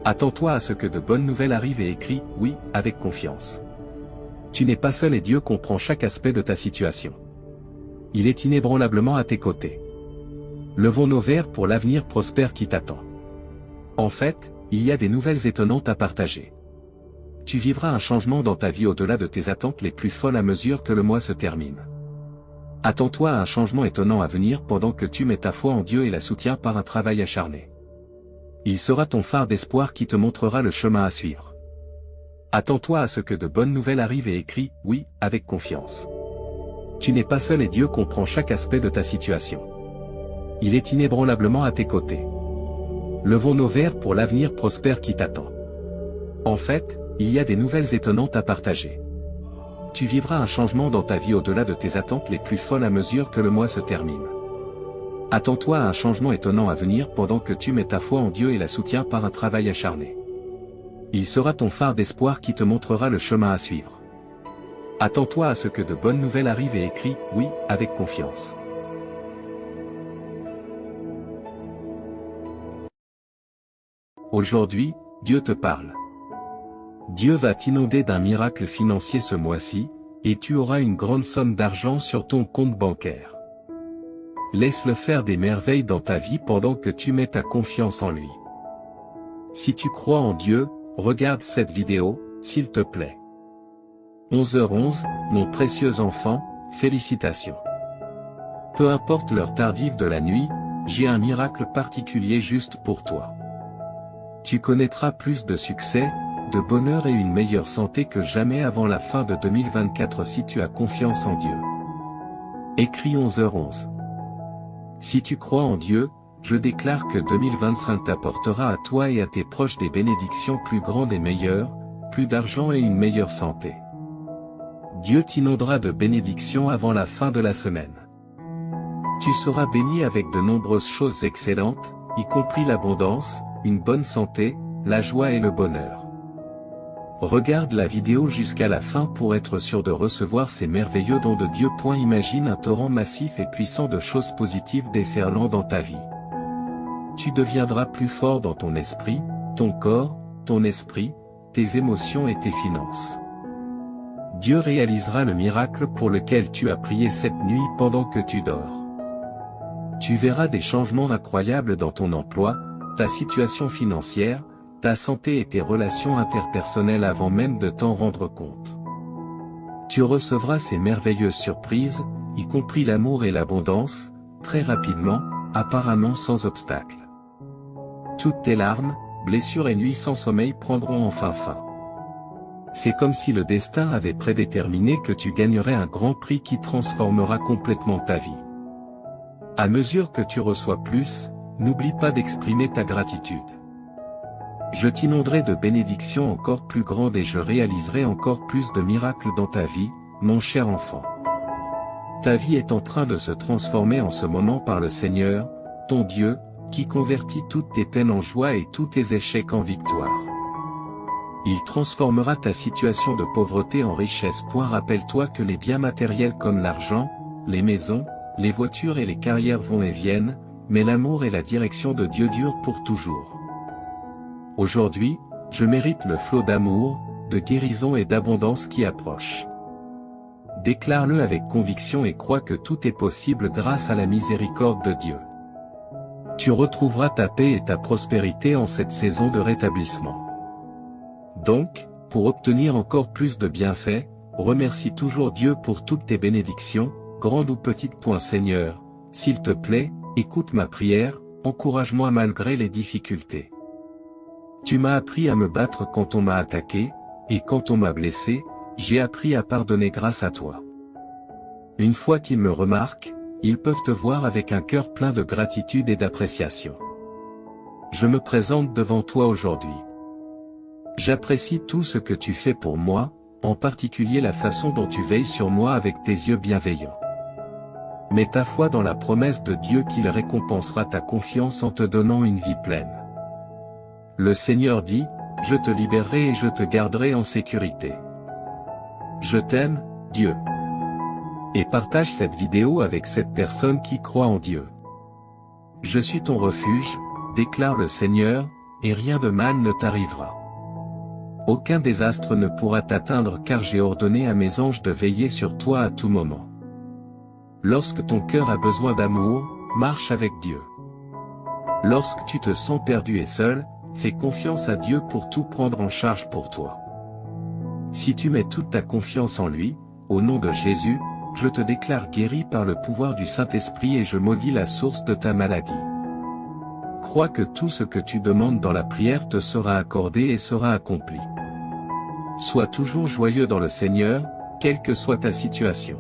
Attends-toi à ce que de bonnes nouvelles arrivent et écris « Oui » avec confiance. Tu n'es pas seul et Dieu comprend chaque aspect de ta situation. Il est inébranlablement à tes côtés. Levons nos verres pour l'avenir prospère qui t'attend. En fait, il y a des nouvelles étonnantes à partager. Tu vivras un changement dans ta vie au-delà de tes attentes les plus folles à mesure que le mois se termine. Attends-toi à un changement étonnant à venir pendant que tu mets ta foi en Dieu et la soutiens par un travail acharné. Il sera ton phare d'espoir qui te montrera le chemin à suivre. Attends-toi à ce que de bonnes nouvelles arrivent et écris « Oui » avec confiance. Tu n'es pas seul et Dieu comprend chaque aspect de ta situation. Il est inébranlablement à tes côtés. Levons nos verres pour l'avenir prospère qui t'attend. En fait, il y a des nouvelles étonnantes à partager. Tu vivras un changement dans ta vie au-delà de tes attentes les plus folles à mesure que le mois se termine. Attends-toi à un changement étonnant à venir pendant que tu mets ta foi en Dieu et la soutiens par un travail acharné. Il sera ton phare d'espoir qui te montrera le chemin à suivre. Attends-toi à ce que de bonnes nouvelles arrivent et écris « Oui » avec confiance. Aujourd'hui, Dieu te parle. Dieu va t'inonder d'un miracle financier ce mois-ci, et tu auras une grande somme d'argent sur ton compte bancaire. Laisse-le faire des merveilles dans ta vie pendant que tu mets ta confiance en lui. Si tu crois en Dieu, regarde cette vidéo, s'il te plaît. 11h11, mon précieux enfant, félicitations. Peu importe l'heure tardive de la nuit, j'ai un miracle particulier juste pour toi. Tu connaîtras plus de succès, de bonheur et une meilleure santé que jamais avant la fin de 2024 si tu as confiance en Dieu. Écrit 11h11. Si tu crois en Dieu, je déclare que 2025 t'apportera à toi et à tes proches des bénédictions plus grandes et meilleures, plus d'argent et une meilleure santé. Dieu t'inondera de bénédictions avant la fin de la semaine. Tu seras béni avec de nombreuses choses excellentes, y compris l'abondance, une bonne santé, la joie et le bonheur. Regarde la vidéo jusqu'à la fin pour être sûr de recevoir ces merveilleux dons de Dieu. Imagine un torrent massif et puissant de choses positives déferlant dans ta vie. Tu deviendras plus fort dans ton esprit, ton corps, ton esprit, tes émotions et tes finances. Dieu réalisera le miracle pour lequel tu as prié cette nuit pendant que tu dors. Tu verras des changements incroyables dans ton emploi, ta situation financière, ta santé et tes relations interpersonnelles avant même de t'en rendre compte. Tu recevras ces merveilleuses surprises, y compris l'amour et l'abondance, très rapidement, apparemment sans obstacle. Toutes tes larmes, blessures et nuits sans sommeil prendront enfin fin. C'est comme si le destin avait prédéterminé que tu gagnerais un grand prix qui transformera complètement ta vie. À mesure que tu reçois plus, n'oublie pas d'exprimer ta gratitude. Je t'inonderai de bénédictions encore plus grandes et je réaliserai encore plus de miracles dans ta vie, mon cher enfant. Ta vie est en train de se transformer en ce moment par le Seigneur, ton Dieu, qui convertit toutes tes peines en joie et tous tes échecs en victoire. Il transformera ta situation de pauvreté en richesse. Rappelle-toi que les biens matériels comme l'argent, les maisons, les voitures et les carrières vont et viennent, mais l'amour et la direction de Dieu durent pour toujours. Aujourd'hui, je mérite le flot d'amour, de guérison et d'abondance qui approche. Déclare-le avec conviction et crois que tout est possible grâce à la miséricorde de Dieu. Tu retrouveras ta paix et ta prospérité en cette saison de rétablissement. Donc, pour obtenir encore plus de bienfaits, remercie toujours Dieu pour toutes tes bénédictions, grandes ou petites. Seigneur, s'il te plaît, écoute ma prière, encourage-moi malgré les difficultés. Tu m'as appris à me battre quand on m'a attaqué, et quand on m'a blessé, j'ai appris à pardonner grâce à toi. Une fois qu'ils me remarquent, ils peuvent te voir avec un cœur plein de gratitude et d'appréciation. Je me présente devant toi aujourd'hui. J'apprécie tout ce que tu fais pour moi, en particulier la façon dont tu veilles sur moi avec tes yeux bienveillants. Mets ta foi dans la promesse de Dieu qu'il récompensera ta confiance en te donnant une vie pleine. Le Seigneur dit, je te libérerai et je te garderai en sécurité. Je t'aime, Dieu. Et partage cette vidéo avec cette personne qui croit en Dieu. Je suis ton refuge, déclare le Seigneur, et rien de mal ne t'arrivera. Aucun désastre ne pourra t'atteindre car j'ai ordonné à mes anges de veiller sur toi à tout moment. Lorsque ton cœur a besoin d'amour, marche avec Dieu. Lorsque tu te sens perdu et seul, fais confiance à Dieu pour tout prendre en charge pour toi. Si tu mets toute ta confiance en lui, au nom de Jésus, je te déclare guéri par le pouvoir du Saint-Esprit et je maudis la source de ta maladie. Crois que tout ce que tu demandes dans la prière te sera accordé et sera accompli. Sois toujours joyeux dans le Seigneur, quelle que soit ta situation.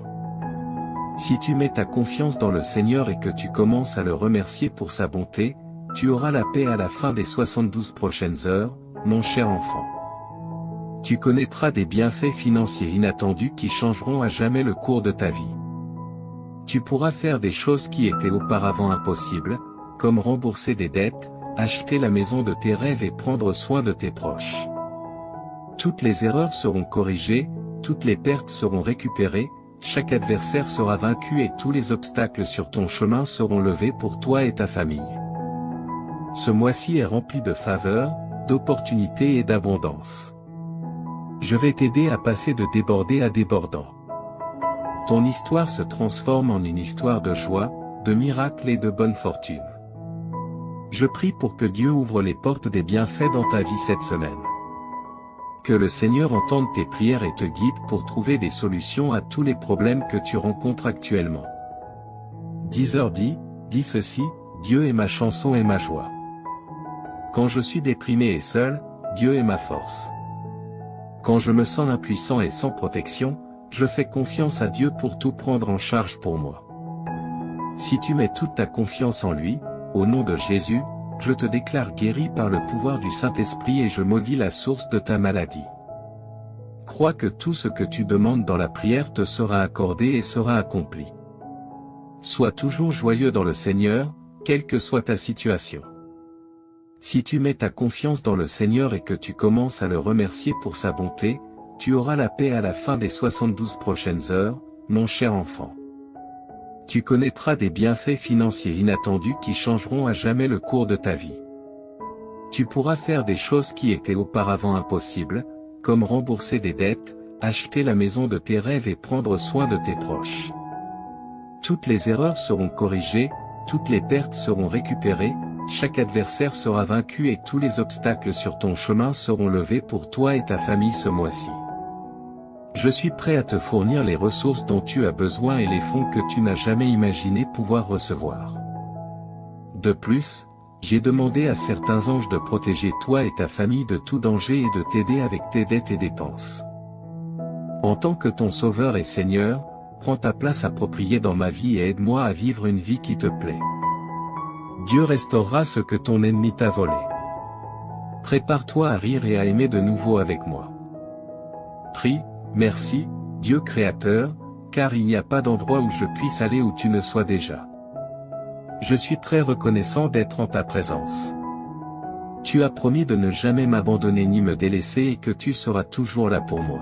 Si tu mets ta confiance dans le Seigneur et que tu commences à le remercier pour sa bonté, tu auras la paix à la fin des 72 prochaines heures, mon cher enfant. Tu connaîtras des bienfaits financiers inattendus qui changeront à jamais le cours de ta vie. Tu pourras faire des choses qui étaient auparavant impossibles, comme rembourser des dettes, acheter la maison de tes rêves et prendre soin de tes proches. Toutes les erreurs seront corrigées, toutes les pertes seront récupérées, chaque adversaire sera vaincu et tous les obstacles sur ton chemin seront levés pour toi et ta famille. Ce mois-ci est rempli de faveurs, d'opportunités et d'abondance. Je vais t'aider à passer de débordé à débordant. Ton histoire se transforme en une histoire de joie, de miracles et de bonne fortune. Je prie pour que Dieu ouvre les portes des bienfaits dans ta vie cette semaine. Que le Seigneur entende tes prières et te guide pour trouver des solutions à tous les problèmes que tu rencontres actuellement. 10h10, dis ceci, Dieu est ma chanson et ma joie. Quand je suis déprimé et seul, Dieu est ma force. Quand je me sens impuissant et sans protection, je fais confiance à Dieu pour tout prendre en charge pour moi. Si tu mets toute ta confiance en lui, au nom de Jésus, je te déclare guéri par le pouvoir du Saint-Esprit et je maudis la source de ta maladie. Crois que tout ce que tu demandes dans la prière te sera accordé et sera accompli. Sois toujours joyeux dans le Seigneur, quelle que soit ta situation. Si tu mets ta confiance dans le Seigneur et que tu commences à le remercier pour sa bonté, tu auras la paix à la fin des 72 prochaines heures, mon cher enfant. Tu connaîtras des bienfaits financiers inattendus qui changeront à jamais le cours de ta vie. Tu pourras faire des choses qui étaient auparavant impossibles, comme rembourser des dettes, acheter la maison de tes rêves et prendre soin de tes proches. Toutes les erreurs seront corrigées, toutes les pertes seront récupérées, chaque adversaire sera vaincu et tous les obstacles sur ton chemin seront levés pour toi et ta famille ce mois-ci. Je suis prêt à te fournir les ressources dont tu as besoin et les fonds que tu n'as jamais imaginé pouvoir recevoir. De plus, j'ai demandé à certains anges de protéger toi et ta famille de tout danger et de t'aider avec tes dettes et dépenses. En tant que ton Sauveur et Seigneur, prends ta place appropriée dans ma vie et aide-moi à vivre une vie qui te plaît. Dieu restaurera ce que ton ennemi t'a volé. Prépare-toi à rire et à aimer de nouveau avec moi. Prie, merci, Dieu Créateur, car il n'y a pas d'endroit où je puisse aller où tu ne sois déjà. Je suis très reconnaissant d'être en ta présence. Tu as promis de ne jamais m'abandonner ni me délaisser et que tu seras toujours là pour moi.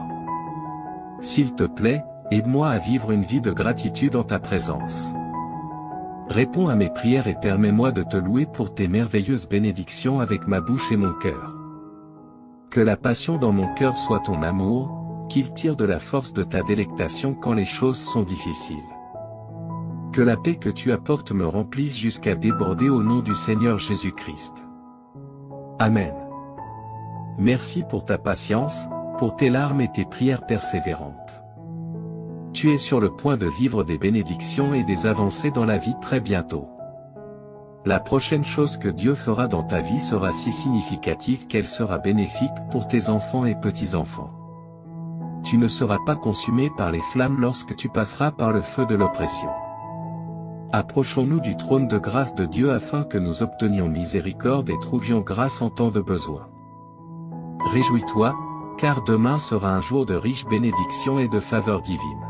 S'il te plaît, aide-moi à vivre une vie de gratitude en ta présence. Réponds à mes prières et permets-moi de te louer pour tes merveilleuses bénédictions avec ma bouche et mon cœur. Que la passion dans mon cœur soit ton amour, qu'il tire de la force de ta délectation quand les choses sont difficiles. Que la paix que tu apportes me remplisse jusqu'à déborder au nom du Seigneur Jésus-Christ. Amen. Merci pour ta patience, pour tes larmes et tes prières persévérantes. Tu es sur le point de vivre des bénédictions et des avancées dans la vie très bientôt. La prochaine chose que Dieu fera dans ta vie sera si significative qu'elle sera bénéfique pour tes enfants et petits-enfants. Tu ne seras pas consumé par les flammes lorsque tu passeras par le feu de l'oppression. Approchons-nous du trône de grâce de Dieu afin que nous obtenions miséricorde et trouvions grâce en temps de besoin. Réjouis-toi, car demain sera un jour de riches bénédictions et de faveurs divines.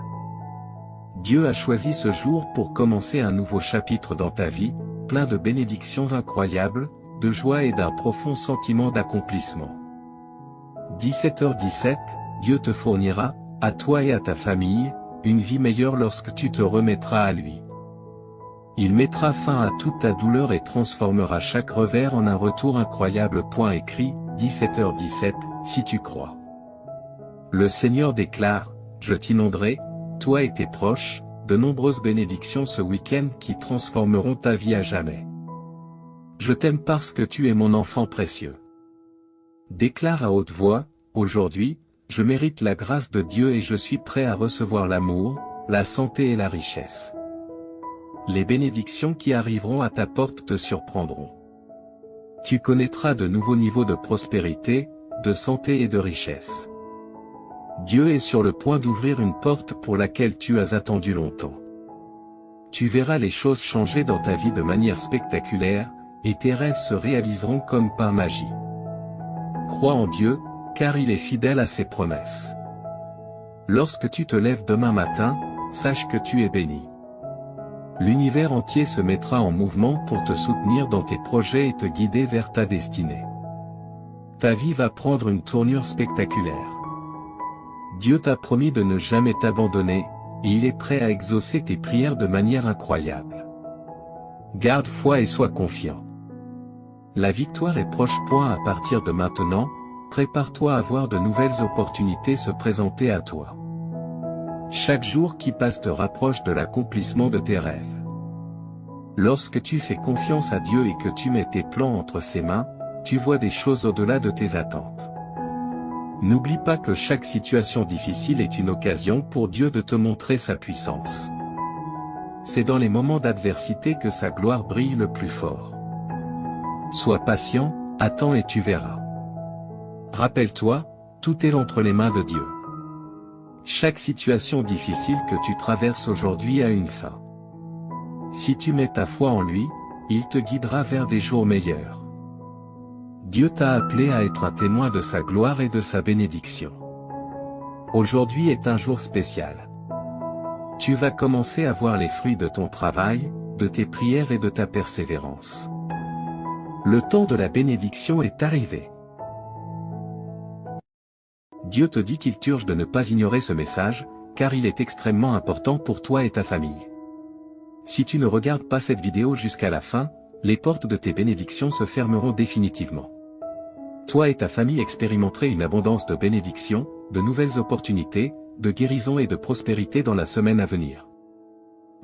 Dieu a choisi ce jour pour commencer un nouveau chapitre dans ta vie, plein de bénédictions incroyables, de joie et d'un profond sentiment d'accomplissement. 17h17, Dieu te fournira, à toi et à ta famille, une vie meilleure lorsque tu te remettras à lui. Il mettra fin à toute ta douleur et transformera chaque revers en un retour incroyable. Écrit, 17h17, si tu crois. Le Seigneur déclare, je t'inonderai, toi et tes proches, de nombreuses bénédictions ce week-end qui transformeront ta vie à jamais. Je t'aime parce que tu es mon enfant précieux. Déclare à haute voix, aujourd'hui, je mérite la grâce de Dieu et je suis prêt à recevoir l'amour, la santé et la richesse. Les bénédictions qui arriveront à ta porte te surprendront. Tu connaîtras de nouveaux niveaux de prospérité, de santé et de richesse. Dieu est sur le point d'ouvrir une porte pour laquelle tu as attendu longtemps. Tu verras les choses changer dans ta vie de manière spectaculaire, et tes rêves se réaliseront comme par magie. Crois en Dieu, car il est fidèle à ses promesses. Lorsque tu te lèves demain matin, sache que tu es béni. L'univers entier se mettra en mouvement pour te soutenir dans tes projets et te guider vers ta destinée. Ta vie va prendre une tournure spectaculaire. Dieu t'a promis de ne jamais t'abandonner, et il est prêt à exaucer tes prières de manière incroyable. Garde foi et sois confiant. La victoire est proche. À partir de maintenant, prépare-toi à voir de nouvelles opportunités se présenter à toi. Chaque jour qui passe te rapproche de l'accomplissement de tes rêves. Lorsque tu fais confiance à Dieu et que tu mets tes plans entre ses mains, tu vois des choses au-delà de tes attentes. N'oublie pas que chaque situation difficile est une occasion pour Dieu de te montrer sa puissance. C'est dans les moments d'adversité que sa gloire brille le plus fort. Sois patient, attends et tu verras. Rappelle-toi, tout est entre les mains de Dieu. Chaque situation difficile que tu traverses aujourd'hui a une fin. Si tu mets ta foi en lui, il te guidera vers des jours meilleurs. Dieu t'a appelé à être un témoin de sa gloire et de sa bénédiction. Aujourd'hui est un jour spécial. Tu vas commencer à voir les fruits de ton travail, de tes prières et de ta persévérance. Le temps de la bénédiction est arrivé. Dieu te dit qu'il t'urge de ne pas ignorer ce message, car il est extrêmement important pour toi et ta famille. Si tu ne regardes pas cette vidéo jusqu'à la fin, les portes de tes bénédictions se fermeront définitivement. Toi et ta famille expérimenterez une abondance de bénédictions, de nouvelles opportunités, de guérison et de prospérité dans la semaine à venir.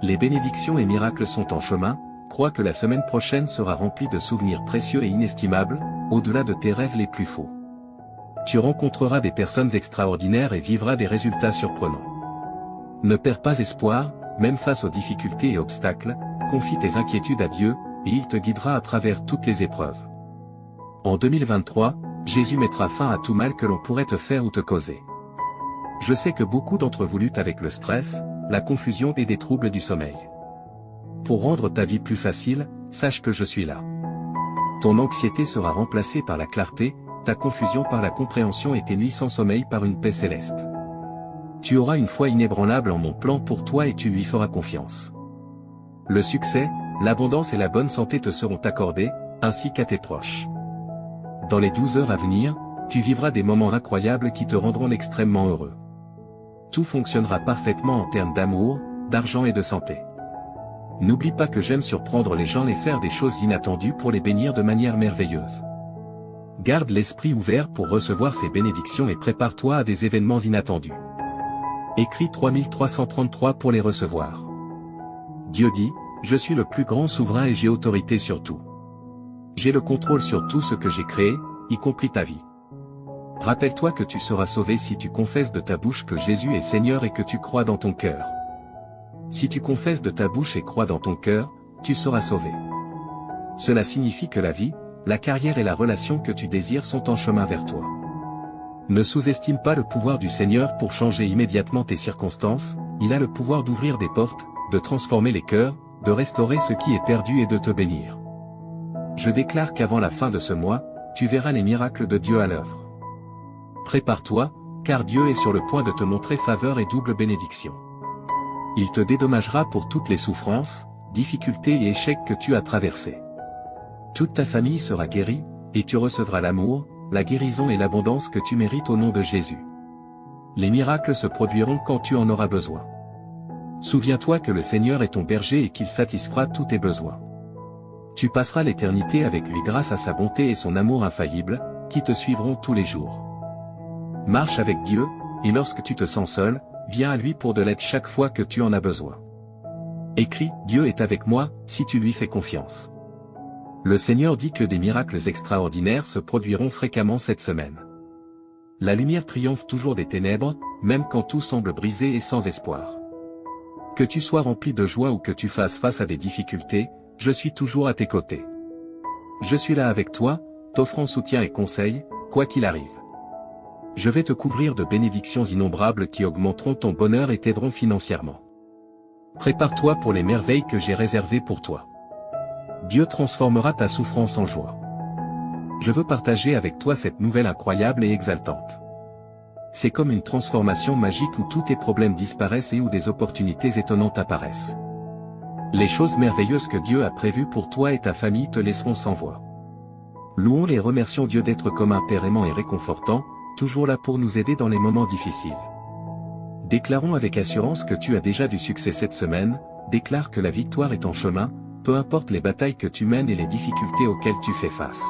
Les bénédictions et miracles sont en chemin. Crois que la semaine prochaine sera remplie de souvenirs précieux et inestimables, au-delà de tes rêves les plus faux. Tu rencontreras des personnes extraordinaires et vivras des résultats surprenants. Ne perds pas espoir, même face aux difficultés et obstacles, confie tes inquiétudes à Dieu, et il te guidera à travers toutes les épreuves. En 2023, Jésus mettra fin à tout mal que l'on pourrait te faire ou te causer. Je sais que beaucoup d'entre vous luttent avec le stress, la confusion et des troubles du sommeil. Pour rendre ta vie plus facile, sache que je suis là. Ton anxiété sera remplacée par la clarté, ta confusion par la compréhension et tes nuits sans sommeil par une paix céleste. Tu auras une foi inébranlable en mon plan pour toi et tu lui feras confiance. Le succès, l'abondance et la bonne santé te seront accordés, ainsi qu'à tes proches. Dans les 12 heures à venir, tu vivras des moments incroyables qui te rendront extrêmement heureux. Tout fonctionnera parfaitement en termes d'amour, d'argent et de santé. N'oublie pas que j'aime surprendre les gens et faire des choses inattendues pour les bénir de manière merveilleuse. Garde l'esprit ouvert pour recevoir ces bénédictions et prépare-toi à des événements inattendus. Écris 3333 pour les recevoir. Dieu dit, je suis le plus grand souverain et j'ai autorité sur tout. J'ai le contrôle sur tout ce que j'ai créé, y compris ta vie. Rappelle-toi que tu seras sauvé si tu confesses de ta bouche que Jésus est Seigneur et que tu crois dans ton cœur. Si tu confesses de ta bouche et crois dans ton cœur, tu seras sauvé. Cela signifie que la vie, la carrière et la relation que tu désires sont en chemin vers toi. Ne sous-estime pas le pouvoir du Seigneur pour changer immédiatement tes circonstances, il a le pouvoir d'ouvrir des portes, de transformer les cœurs, de restaurer ce qui est perdu et de te bénir. Je déclare qu'avant la fin de ce mois, tu verras les miracles de Dieu à l'œuvre. Prépare-toi, car Dieu est sur le point de te montrer faveur et double bénédiction. Il te dédommagera pour toutes les souffrances, difficultés et échecs que tu as traversés. Toute ta famille sera guérie, et tu recevras l'amour, la guérison et l'abondance que tu mérites au nom de Jésus. Les miracles se produiront quand tu en auras besoin. Souviens-toi que le Seigneur est ton berger et qu'il satisfera tous tes besoins. Tu passeras l'éternité avec lui grâce à sa bonté et son amour infaillible, qui te suivront tous les jours. Marche avec Dieu, et lorsque tu te sens seul, viens à lui pour de l'aide chaque fois que tu en as besoin. Écris, Dieu est avec moi, si tu lui fais confiance. Le Seigneur dit que des miracles extraordinaires se produiront fréquemment cette semaine. La lumière triomphe toujours des ténèbres, même quand tout semble brisé et sans espoir. Que tu sois rempli de joie ou que tu fasses face à des difficultés, je suis toujours à tes côtés. Je suis là avec toi, t'offrant soutien et conseil, quoi qu'il arrive. Je vais te couvrir de bénédictions innombrables qui augmenteront ton bonheur et t'aideront financièrement. Prépare-toi pour les merveilles que j'ai réservées pour toi. Dieu transformera ta souffrance en joie. Je veux partager avec toi cette nouvelle incroyable et exaltante. C'est comme une transformation magique où tous tes problèmes disparaissent et où des opportunités étonnantes apparaissent. Les choses merveilleuses que Dieu a prévues pour toi et ta famille te laisseront sans voix. Louons et remercions Dieu d'être comme un Père aimant et réconfortant, toujours là pour nous aider dans les moments difficiles. Déclarons avec assurance que tu as déjà du succès cette semaine, déclare que la victoire est en chemin, peu importe les batailles que tu mènes et les difficultés auxquelles tu fais face.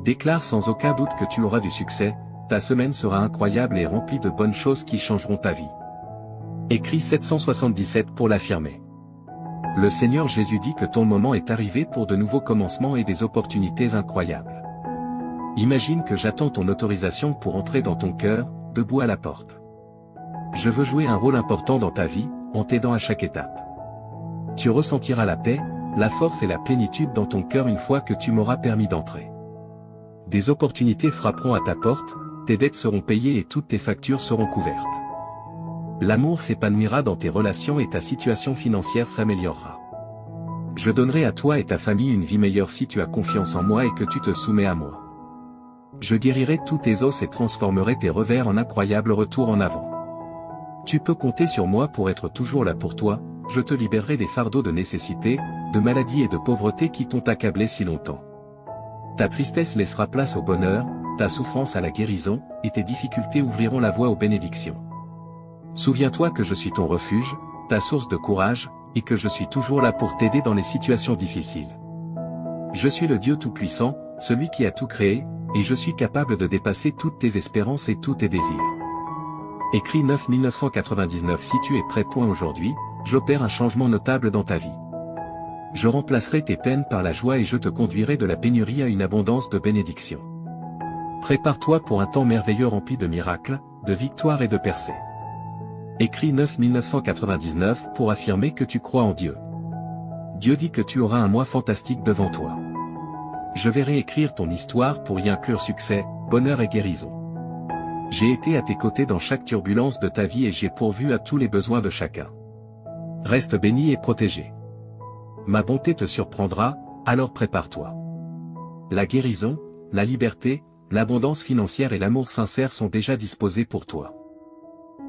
Déclare sans aucun doute que tu auras du succès, ta semaine sera incroyable et remplie de bonnes choses qui changeront ta vie. Écrit 777 pour l'affirmer. Le Seigneur Jésus dit que ton moment est arrivé pour de nouveaux commencements et des opportunités incroyables. Imagine que j'attends ton autorisation pour entrer dans ton cœur, debout à la porte. Je veux jouer un rôle important dans ta vie, en t'aidant à chaque étape. Tu ressentiras la paix, la force et la plénitude dans ton cœur une fois que tu m'auras permis d'entrer. Des opportunités frapperont à ta porte, tes dettes seront payées et toutes tes factures seront couvertes. L'amour s'épanouira dans tes relations et ta situation financière s'améliorera. Je donnerai à toi et ta famille une vie meilleure si tu as confiance en moi et que tu te soumets à moi. Je guérirai tous tes os et transformerai tes revers en incroyables retours en avant. Tu peux compter sur moi pour être toujours là pour toi, je te libérerai des fardeaux de nécessité, de maladie et de pauvreté qui t'ont accablé si longtemps. Ta tristesse laissera place au bonheur, ta souffrance à la guérison, et tes difficultés ouvriront la voie aux bénédictions. Souviens-toi que je suis ton refuge, ta source de courage, et que je suis toujours là pour t'aider dans les situations difficiles. Je suis le Dieu Tout-Puissant, celui qui a tout créé, et je suis capable de dépasser toutes tes espérances et tous tes désirs. Écrit 9-1999. Si tu es prêt. Aujourd'hui, j'opère un changement notable dans ta vie. Je remplacerai tes peines par la joie et je te conduirai de la pénurie à une abondance de bénédictions. Prépare-toi pour un temps merveilleux rempli de miracles, de victoires et de percées. Écrit 9-1999 pour affirmer que tu crois en Dieu. Dieu dit que tu auras un mois fantastique devant toi. Je vais réécrire ton histoire pour y inclure succès, bonheur et guérison. J'ai été à tes côtés dans chaque turbulence de ta vie et j'ai pourvu à tous les besoins de chacun. Reste béni et protégé. Ma bonté te surprendra, alors prépare-toi. La guérison, la liberté, l'abondance financière et l'amour sincère sont déjà disposés pour toi.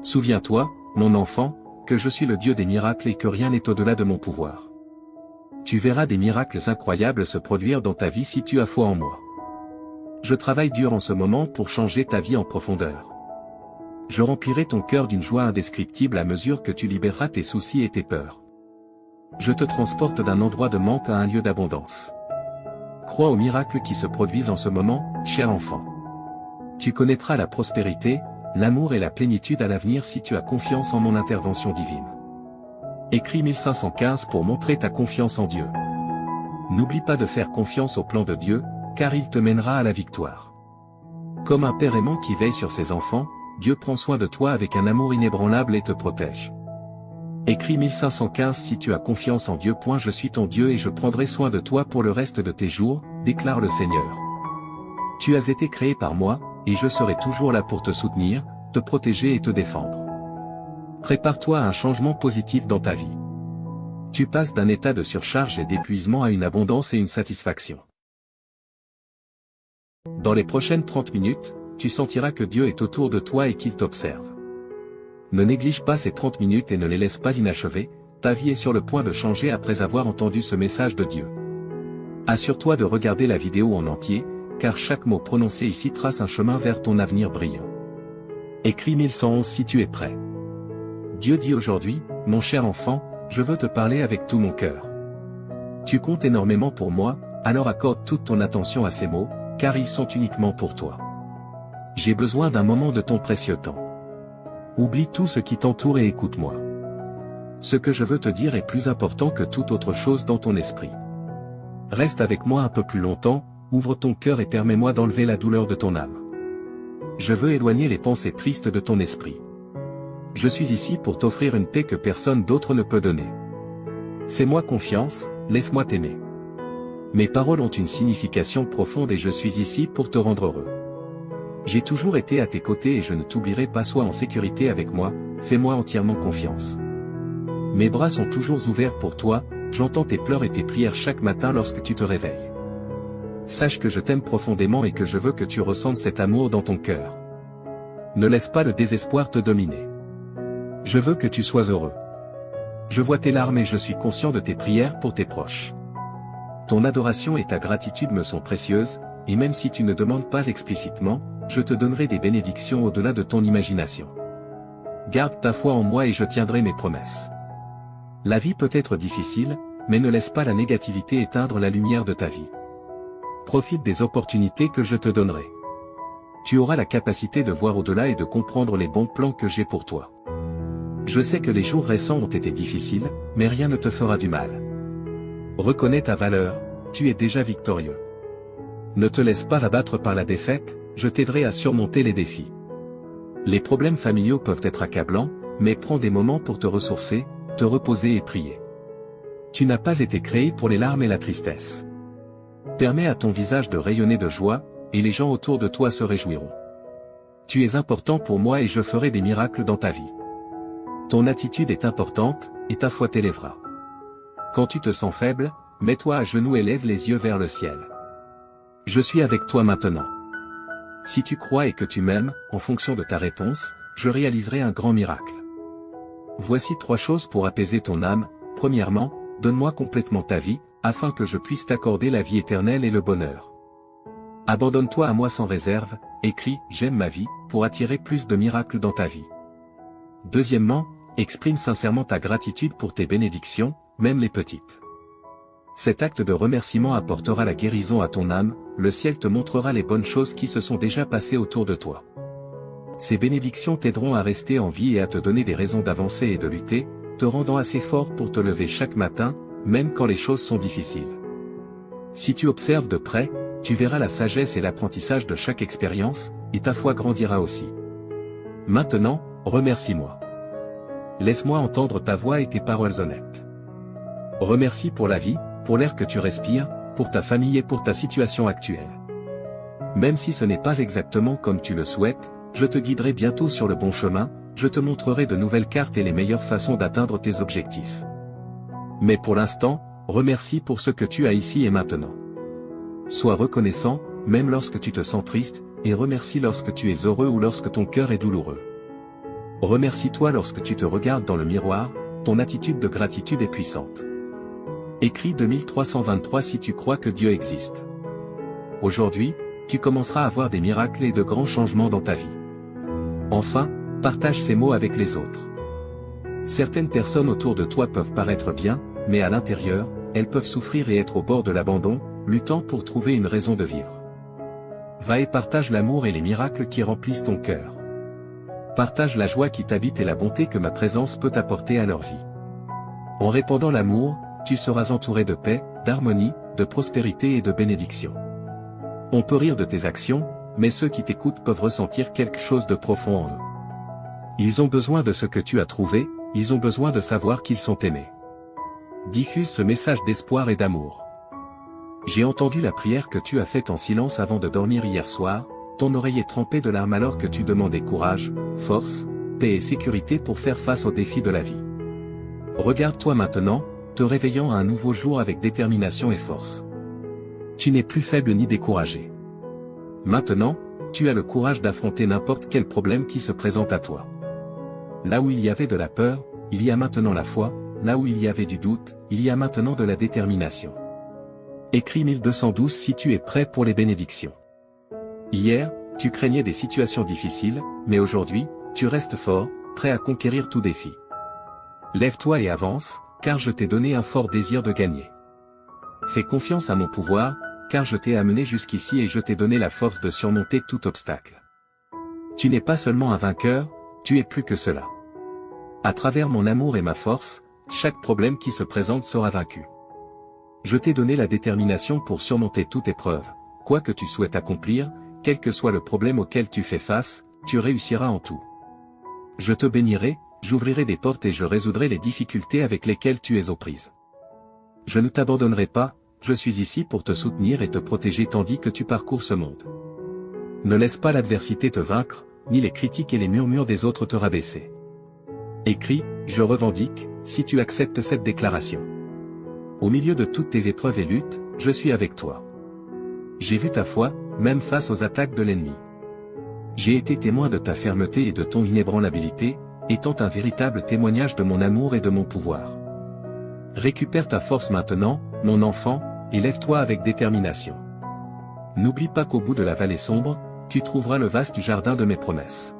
Souviens-toi, mon enfant, que je suis le Dieu des miracles et que rien n'est au-delà de mon pouvoir. Tu verras des miracles incroyables se produire dans ta vie si tu as foi en moi. Je travaille dur en ce moment pour changer ta vie en profondeur. Je remplirai ton cœur d'une joie indescriptible à mesure que tu libéreras tes soucis et tes peurs. Je te transporte d'un endroit de manque à un lieu d'abondance. Crois aux miracles qui se produisent en ce moment, cher enfant. Tu connaîtras la prospérité, l'amour et la plénitude à l'avenir si tu as confiance en mon intervention divine. Écrit 1515 pour montrer ta confiance en Dieu. N'oublie pas de faire confiance au plan de Dieu, car il te mènera à la victoire. Comme un père aimant qui veille sur ses enfants, Dieu prend soin de toi avec un amour inébranlable et te protège. Écrit 1515 Si tu as confiance en Dieu. Je suis ton Dieu et je prendrai soin de toi pour le reste de tes jours, déclare le Seigneur. Tu as été créé par moi, et je serai toujours là pour te soutenir, te protéger et te défendre. Prépare-toi à un changement positif dans ta vie. Tu passes d'un état de surcharge et d'épuisement à une abondance et une satisfaction. Dans les prochaines 30 minutes, tu sentiras que Dieu est autour de toi et qu'il t'observe. Ne néglige pas ces 30 minutes et ne les laisse pas inachevées, ta vie est sur le point de changer après avoir entendu ce message de Dieu. Assure-toi de regarder la vidéo en entier, car chaque mot prononcé ici trace un chemin vers ton avenir brillant. Écrit 1111 Si tu es prêt. Dieu dit aujourd'hui, mon cher enfant, je veux te parler avec tout mon cœur. Tu comptes énormément pour moi, alors accorde toute ton attention à ces mots, car ils sont uniquement pour toi. J'ai besoin d'un moment de ton précieux temps. Oublie tout ce qui t'entoure et écoute-moi. Ce que je veux te dire est plus important que toute autre chose dans ton esprit. Reste avec moi un peu plus longtemps, ouvre ton cœur et permets-moi d'enlever la douleur de ton âme. Je veux éloigner les pensées tristes de ton esprit. Je suis ici pour t'offrir une paix que personne d'autre ne peut donner. Fais-moi confiance, laisse-moi t'aimer. Mes paroles ont une signification profonde et je suis ici pour te rendre heureux. J'ai toujours été à tes côtés et je ne t'oublierai pas. Sois en sécurité avec moi, fais-moi entièrement confiance. Mes bras sont toujours ouverts pour toi, j'entends tes pleurs et tes prières chaque matin lorsque tu te réveilles. Sache que je t'aime profondément et que je veux que tu ressentes cet amour dans ton cœur. Ne laisse pas le désespoir te dominer. Je veux que tu sois heureux. Je vois tes larmes et je suis conscient de tes prières pour tes proches. Ton adoration et ta gratitude me sont précieuses, et même si tu ne demandes pas explicitement, je te donnerai des bénédictions au-delà de ton imagination. Garde ta foi en moi et je tiendrai mes promesses. La vie peut être difficile, mais ne laisse pas la négativité éteindre la lumière de ta vie. Profite des opportunités que je te donnerai. Tu auras la capacité de voir au-delà et de comprendre les bons plans que j'ai pour toi. Je sais que les jours récents ont été difficiles, mais rien ne te fera du mal. Reconnais ta valeur, tu es déjà victorieux. Ne te laisse pas abattre par la défaite, je t'aiderai à surmonter les défis. Les problèmes familiaux peuvent être accablants, mais prends des moments pour te ressourcer, te reposer et prier. Tu n'as pas été créé pour les larmes et la tristesse. Permets à ton visage de rayonner de joie, et les gens autour de toi se réjouiront. Tu es important pour moi et je ferai des miracles dans ta vie. Ton attitude est importante, et ta foi t'élèvera. Quand tu te sens faible, mets-toi à genoux et lève les yeux vers le ciel. Je suis avec toi maintenant. Si tu crois et que tu m'aimes, en fonction de ta réponse, je réaliserai un grand miracle. Voici 3 choses pour apaiser ton âme. Premièrement, donne-moi complètement ta vie, afin que je puisse t'accorder la vie éternelle et le bonheur. Abandonne-toi à moi sans réserve, écris « J'aime ma vie » pour attirer plus de miracles dans ta vie. Deuxièmement, exprime sincèrement ta gratitude pour tes bénédictions, même les petites. Cet acte de remerciement apportera la guérison à ton âme, le ciel te montrera les bonnes choses qui se sont déjà passées autour de toi. Ces bénédictions t'aideront à rester en vie et à te donner des raisons d'avancer et de lutter, te rendant assez fort pour te lever chaque matin, même quand les choses sont difficiles. Si tu observes de près, tu verras la sagesse et l'apprentissage de chaque expérience, et ta foi grandira aussi. Maintenant, remercie-moi. Laisse-moi entendre ta voix et tes paroles honnêtes. Remercie pour la vie, pour l'air que tu respires, pour ta famille et pour ta situation actuelle. Même si ce n'est pas exactement comme tu le souhaites, je te guiderai bientôt sur le bon chemin, je te montrerai de nouvelles cartes et les meilleures façons d'atteindre tes objectifs. Mais pour l'instant, remercie pour ce que tu as ici et maintenant. Sois reconnaissant, même lorsque tu te sens triste, et remercie lorsque tu es heureux ou lorsque ton cœur est douloureux. Remercie-toi lorsque tu te regardes dans le miroir, ton attitude de gratitude est puissante. Écris 2323 si tu crois que Dieu existe. Aujourd'hui, tu commenceras à voir des miracles et de grands changements dans ta vie. Enfin, partage ces mots avec les autres. Certaines personnes autour de toi peuvent paraître bien, mais à l'intérieur, elles peuvent souffrir et être au bord de l'abandon, luttant pour trouver une raison de vivre. Va et partage l'amour et les miracles qui remplissent ton cœur. Partage la joie qui t'habite et la bonté que ma présence peut apporter à leur vie. En répandant l'amour, tu seras entouré de paix, d'harmonie, de prospérité et de bénédiction. On peut rire de tes actions, mais ceux qui t'écoutent peuvent ressentir quelque chose de profond en eux. Ils ont besoin de ce que tu as trouvé, ils ont besoin de savoir qu'ils sont aimés. Diffuse ce message d'espoir et d'amour. J'ai entendu la prière que tu as faite en silence avant de dormir hier soir, ton oreiller trempé de larmes alors que tu demandais courage, force, paix et sécurité pour faire face aux défis de la vie. Regarde-toi maintenant, te réveillant à un nouveau jour avec détermination et force. Tu n'es plus faible ni découragé. Maintenant, tu as le courage d'affronter n'importe quel problème qui se présente à toi. Là où il y avait de la peur, il y a maintenant la foi, là où il y avait du doute, il y a maintenant de la détermination. Écris 1212 si tu es prêt pour les bénédictions. Hier, tu craignais des situations difficiles, mais aujourd'hui, tu restes fort, prêt à conquérir tout défi. Lève-toi et avance, car je t'ai donné un fort désir de gagner. Fais confiance à mon pouvoir, car je t'ai amené jusqu'ici et je t'ai donné la force de surmonter tout obstacle. Tu n'es pas seulement un vainqueur, tu es plus que cela. À travers mon amour et ma force, chaque problème qui se présente sera vaincu. Je t'ai donné la détermination pour surmonter toute épreuve, quoi que tu souhaites accomplir, quel que soit le problème auquel tu fais face, tu réussiras en tout. Je te bénirai, j'ouvrirai des portes et je résoudrai les difficultés avec lesquelles tu es aux prises. Je ne t'abandonnerai pas, je suis ici pour te soutenir et te protéger tandis que tu parcours ce monde. Ne laisse pas l'adversité te vaincre, ni les critiques et les murmures des autres te rabaisser. Écris, je revendique, si tu acceptes cette déclaration. Au milieu de toutes tes épreuves et luttes, je suis avec toi. J'ai vu ta foi, même face aux attaques de l'ennemi. J'ai été témoin de ta fermeté et de ton inébranlabilité, étant un véritable témoignage de mon amour et de mon pouvoir. Récupère ta force maintenant, mon enfant, et lève-toi avec détermination. N'oublie pas qu'au bout de la vallée sombre, tu trouveras le vaste jardin de mes promesses.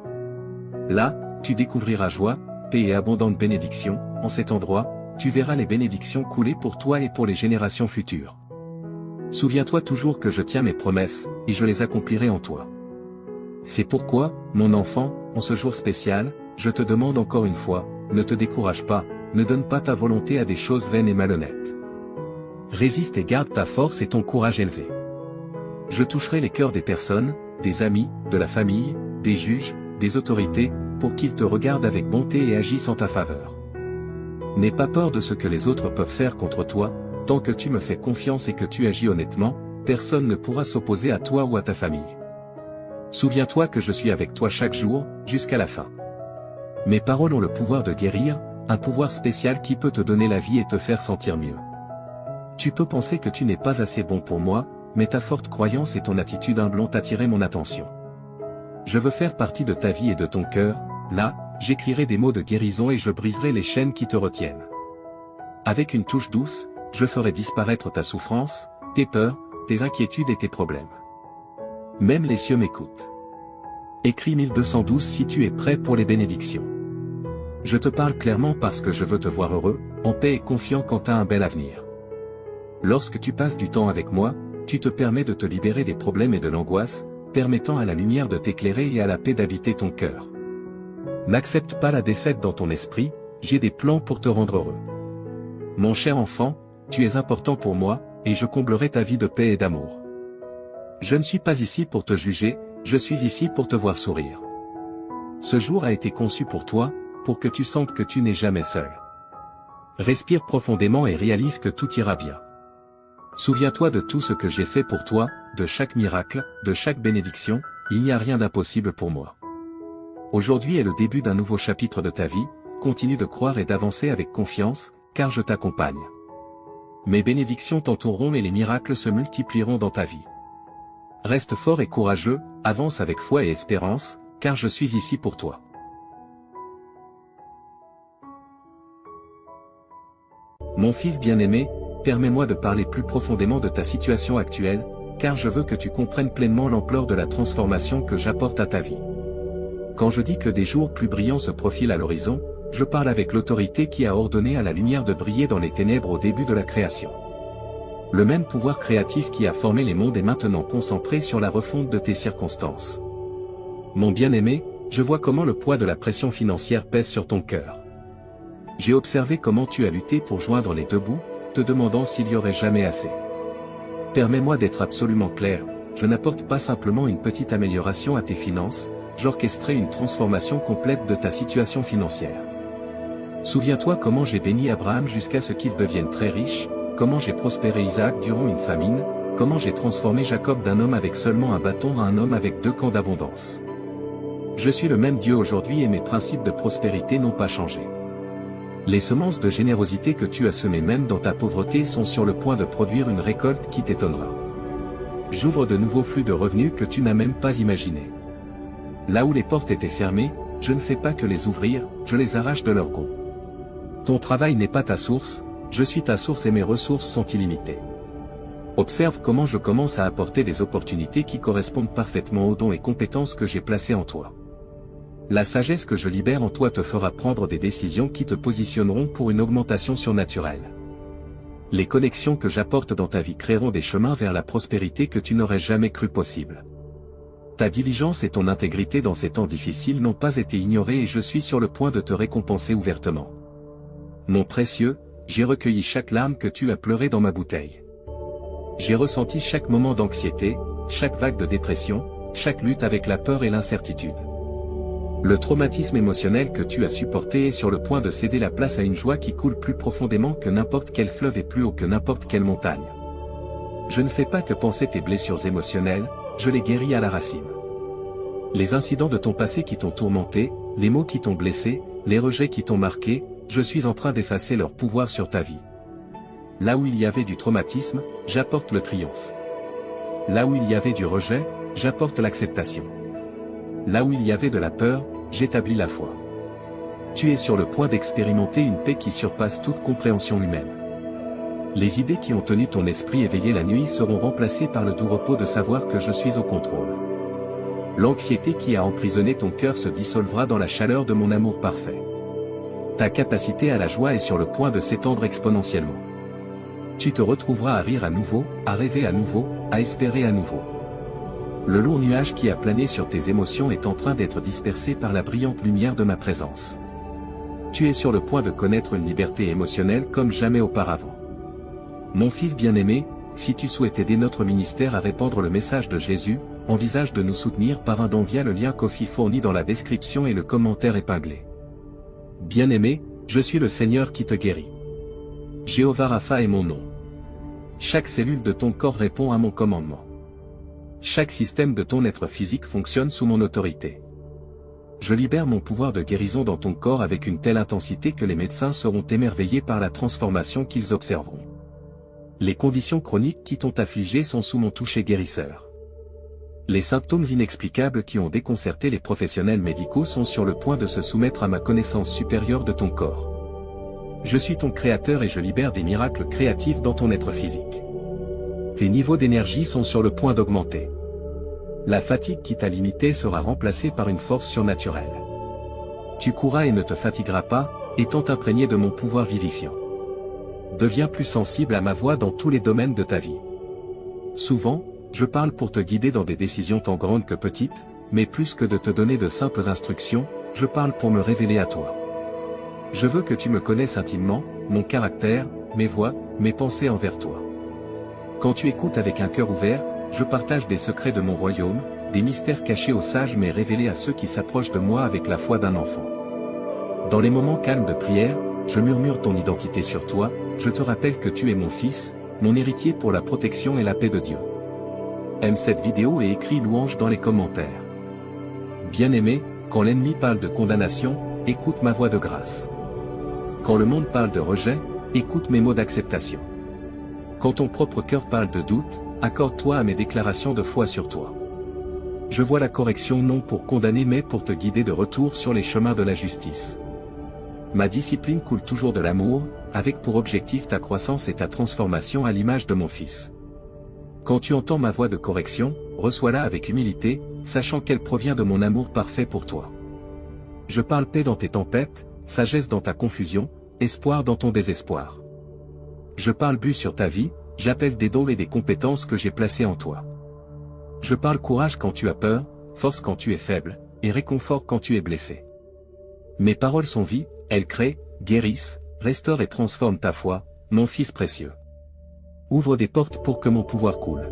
Là, tu découvriras joie, paix et abondante bénédiction, en cet endroit, tu verras les bénédictions couler pour toi et pour les générations futures. Souviens-toi toujours que je tiens mes promesses, et je les accomplirai en toi. C'est pourquoi, mon enfant, en ce jour spécial, je te demande encore une fois, ne te décourage pas, ne donne pas ta volonté à des choses vaines et malhonnêtes. Résiste et garde ta force et ton courage élevé. Je toucherai les cœurs des personnes, des amis, de la famille, des juges, des autorités, pour qu'ils te regardent avec bonté et agissent en ta faveur. N'aie pas peur de ce que les autres peuvent faire contre toi, tant que tu me fais confiance et que tu agis honnêtement, personne ne pourra s'opposer à toi ou à ta famille. Souviens-toi que je suis avec toi chaque jour, jusqu'à la fin. Mes paroles ont le pouvoir de guérir, un pouvoir spécial qui peut te donner la vie et te faire sentir mieux. Tu peux penser que tu n'es pas assez bon pour moi, mais ta forte croyance et ton attitude humble ont attiré mon attention. Je veux faire partie de ta vie et de ton cœur, là, j'écrirai des mots de guérison et je briserai les chaînes qui te retiennent. Avec une touche douce, je ferai disparaître ta souffrance, tes peurs, tes inquiétudes et tes problèmes. Même les cieux m'écoutent. Écris 1212 si tu es prêt pour les bénédictions. Je te parle clairement parce que je veux te voir heureux, en paix et confiant quant à un bel avenir. Lorsque tu passes du temps avec moi, tu te permets de te libérer des problèmes et de l'angoisse, permettant à la lumière de t'éclairer et à la paix d'habiter ton cœur. N'accepte pas la défaite dans ton esprit, j'ai des plans pour te rendre heureux. Mon cher enfant, tu es important pour moi, et je comblerai ta vie de paix et d'amour. Je ne suis pas ici pour te juger, je suis ici pour te voir sourire. Ce jour a été conçu pour toi, pour que tu sentes que tu n'es jamais seul. Respire profondément et réalise que tout ira bien. Souviens-toi de tout ce que j'ai fait pour toi, de chaque miracle, de chaque bénédiction, il n'y a rien d'impossible pour moi. Aujourd'hui est le début d'un nouveau chapitre de ta vie, continue de croire et d'avancer avec confiance, car je t'accompagne. Mes bénédictions t'entoureront et les miracles se multiplieront dans ta vie. Reste fort et courageux, avance avec foi et espérance, car je suis ici pour toi. Mon fils bien-aimé, permets-moi de parler plus profondément de ta situation actuelle, car je veux que tu comprennes pleinement l'ampleur de la transformation que j'apporte à ta vie. Quand je dis que des jours plus brillants se profilent à l'horizon, je parle avec l'autorité qui a ordonné à la lumière de briller dans les ténèbres au début de la création. Le même pouvoir créatif qui a formé les mondes est maintenant concentré sur la refonte de tes circonstances. Mon bien-aimé, je vois comment le poids de la pression financière pèse sur ton cœur. J'ai observé comment tu as lutté pour joindre les deux bouts, te demandant s'il y aurait jamais assez. Permets-moi d'être absolument clair, je n'apporte pas simplement une petite amélioration à tes finances, j'orchestrerai une transformation complète de ta situation financière. Souviens-toi comment j'ai béni Abraham jusqu'à ce qu'il devienne très riche, comment j'ai prospéré Isaac durant une famine, comment j'ai transformé Jacob d'un homme avec seulement un bâton à un homme avec 2 camps d'abondance. Je suis le même Dieu aujourd'hui et mes principes de prospérité n'ont pas changé. Les semences de générosité que tu as semées même dans ta pauvreté sont sur le point de produire une récolte qui t'étonnera. J'ouvre de nouveaux flux de revenus que tu n'as même pas imaginés. Là où les portes étaient fermées, je ne fais pas que les ouvrir, je les arrache de leur gonds. Ton travail n'est pas ta source, je suis ta source et mes ressources sont illimitées. Observe comment je commence à apporter des opportunités qui correspondent parfaitement aux dons et compétences que j'ai placés en toi. La sagesse que je libère en toi te fera prendre des décisions qui te positionneront pour une augmentation surnaturelle. Les connexions que j'apporte dans ta vie créeront des chemins vers la prospérité que tu n'aurais jamais cru possible. Ta diligence et ton intégrité dans ces temps difficiles n'ont pas été ignorées et je suis sur le point de te récompenser ouvertement. Mon précieux, j'ai recueilli chaque larme que tu as pleurée dans ma bouteille. J'ai ressenti chaque moment d'anxiété, chaque vague de dépression, chaque lutte avec la peur et l'incertitude. Le traumatisme émotionnel que tu as supporté est sur le point de céder la place à une joie qui coule plus profondément que n'importe quel fleuve et plus haut que n'importe quelle montagne. Je ne fais pas que penser tes blessures émotionnelles, je les guéris à la racine. Les incidents de ton passé qui t'ont tourmenté, les mots qui t'ont blessé, les rejets qui t'ont marqué, je suis en train d'effacer leur pouvoir sur ta vie. Là où il y avait du traumatisme, j'apporte le triomphe. Là où il y avait du rejet, j'apporte l'acceptation. Là où il y avait de la peur, j'établis la foi. Tu es sur le point d'expérimenter une paix qui surpasse toute compréhension humaine. Les idées qui ont tenu ton esprit éveillé la nuit seront remplacées par le doux repos de savoir que je suis au contrôle. L'anxiété qui a emprisonné ton cœur se dissolvera dans la chaleur de mon amour parfait. Ta capacité à la joie est sur le point de s'étendre exponentiellement. Tu te retrouveras à rire à nouveau, à rêver à nouveau, à espérer à nouveau. Le lourd nuage qui a plané sur tes émotions est en train d'être dispersé par la brillante lumière de ma présence. Tu es sur le point de connaître une liberté émotionnelle comme jamais auparavant. Mon fils bien-aimé, si tu souhaites aider notre ministère à répandre le message de Jésus, envisage de nous soutenir par un don via le lien Ko-fi fourni dans la description et le commentaire épinglé. Bien-aimé, je suis le Seigneur qui te guérit. Jéhovah Rapha est mon nom. Chaque cellule de ton corps répond à mon commandement. Chaque système de ton être physique fonctionne sous mon autorité. Je libère mon pouvoir de guérison dans ton corps avec une telle intensité que les médecins seront émerveillés par la transformation qu'ils observeront. Les conditions chroniques qui t'ont affligé sont sous mon toucher guérisseur. Les symptômes inexplicables qui ont déconcerté les professionnels médicaux sont sur le point de se soumettre à ma connaissance supérieure de ton corps. Je suis ton créateur et je libère des miracles créatifs dans ton être physique. Tes niveaux d'énergie sont sur le point d'augmenter. La fatigue qui t'a limité sera remplacée par une force surnaturelle. Tu courras et ne te fatigueras pas, étant imprégné de mon pouvoir vivifiant. Deviens plus sensible à ma voix dans tous les domaines de ta vie. Souvent, je parle pour te guider dans des décisions tant grandes que petites, mais plus que de te donner de simples instructions, je parle pour me révéler à toi. Je veux que tu me connaisses intimement, mon caractère, mes voies, mes pensées envers toi. Quand tu écoutes avec un cœur ouvert, je partage des secrets de mon royaume, des mystères cachés aux sages mais révélés à ceux qui s'approchent de moi avec la foi d'un enfant. Dans les moments calmes de prière, je murmure ton identité sur toi, je te rappelle que tu es mon fils, mon héritier pour la protection et la paix de Dieu. Aime cette vidéo et écris louange dans les commentaires. Bien-aimé, quand l'ennemi parle de condamnation, écoute ma voix de grâce. Quand le monde parle de rejet, écoute mes mots d'acceptation. Quand ton propre cœur parle de doute, accorde-toi à mes déclarations de foi sur toi. Je vois la correction non pour condamner mais pour te guider de retour sur les chemins de la justice. Ma discipline coule toujours de l'amour, avec pour objectif ta croissance et ta transformation à l'image de mon Fils. Quand tu entends ma voix de correction, reçois-la avec humilité, sachant qu'elle provient de mon amour parfait pour toi. Je parle paix dans tes tempêtes, sagesse dans ta confusion, espoir dans ton désespoir. Je parle but sur ta vie, j'appelle des dons et des compétences que j'ai placées en toi. Je parle courage quand tu as peur, force quand tu es faible, et réconfort quand tu es blessé. Mes paroles sont vie, elles créent, guérissent, restaurent et transforment ta foi, mon Fils précieux. Ouvre des portes pour que mon pouvoir coule.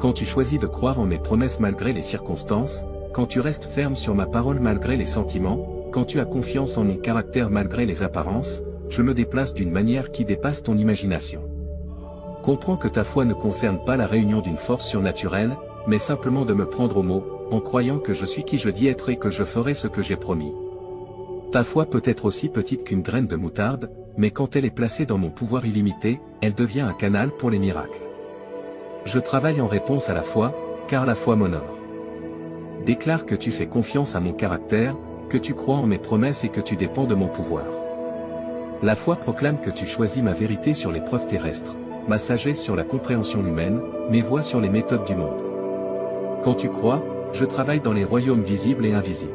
Quand tu choisis de croire en mes promesses malgré les circonstances, quand tu restes ferme sur ma parole malgré les sentiments, quand tu as confiance en mon caractère malgré les apparences, je me déplace d'une manière qui dépasse ton imagination. Comprends que ta foi ne concerne pas la réunion d'une force surnaturelle, mais simplement de me prendre au mot, en croyant que je suis qui je dis être et que je ferai ce que j'ai promis. Ta foi peut être aussi petite qu'une graine de moutarde, mais quand elle est placée dans mon pouvoir illimité, elle devient un canal pour les miracles. Je travaille en réponse à la foi, car la foi m'honore. Déclare que tu fais confiance à mon caractère, que tu crois en mes promesses et que tu dépends de mon pouvoir. La foi proclame que tu choisis ma vérité sur les preuves terrestres, ma sagesse sur la compréhension humaine, mes voies sur les méthodes du monde. Quand tu crois, je travaille dans les royaumes visibles et invisibles.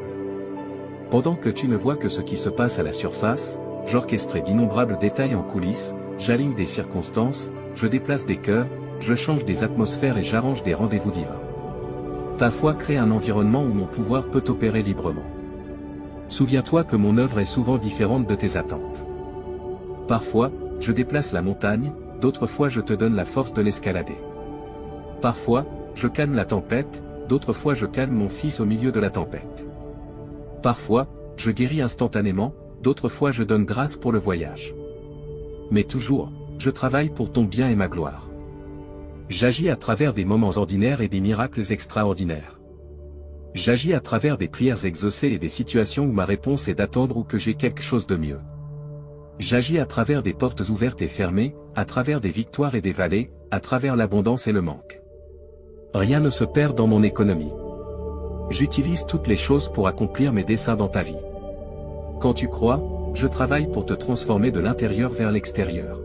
Pendant que tu ne vois que ce qui se passe à la surface, j'orchestrerai d'innombrables détails en coulisses, j'aligne des circonstances, je déplace des cœurs, je change des atmosphères et j'arrange des rendez-vous divins. Ta foi crée un environnement où mon pouvoir peut opérer librement. Souviens-toi que mon œuvre est souvent différente de tes attentes. Parfois, je déplace la montagne, d'autres fois je te donne la force de l'escalader. Parfois, je calme la tempête, d'autres fois je calme mon fils au milieu de la tempête. Parfois, je guéris instantanément, d'autres fois je donne grâce pour le voyage. Mais toujours, je travaille pour ton bien et ma gloire. J'agis à travers des moments ordinaires et des miracles extraordinaires. J'agis à travers des prières exaucées et des situations où ma réponse est d'attendre ou que j'ai quelque chose de mieux. J'agis à travers des portes ouvertes et fermées, à travers des victoires et des vallées, à travers l'abondance et le manque. Rien ne se perd dans mon économie. J'utilise toutes les choses pour accomplir mes desseins dans ta vie. Quand tu crois, je travaille pour te transformer de l'intérieur vers l'extérieur.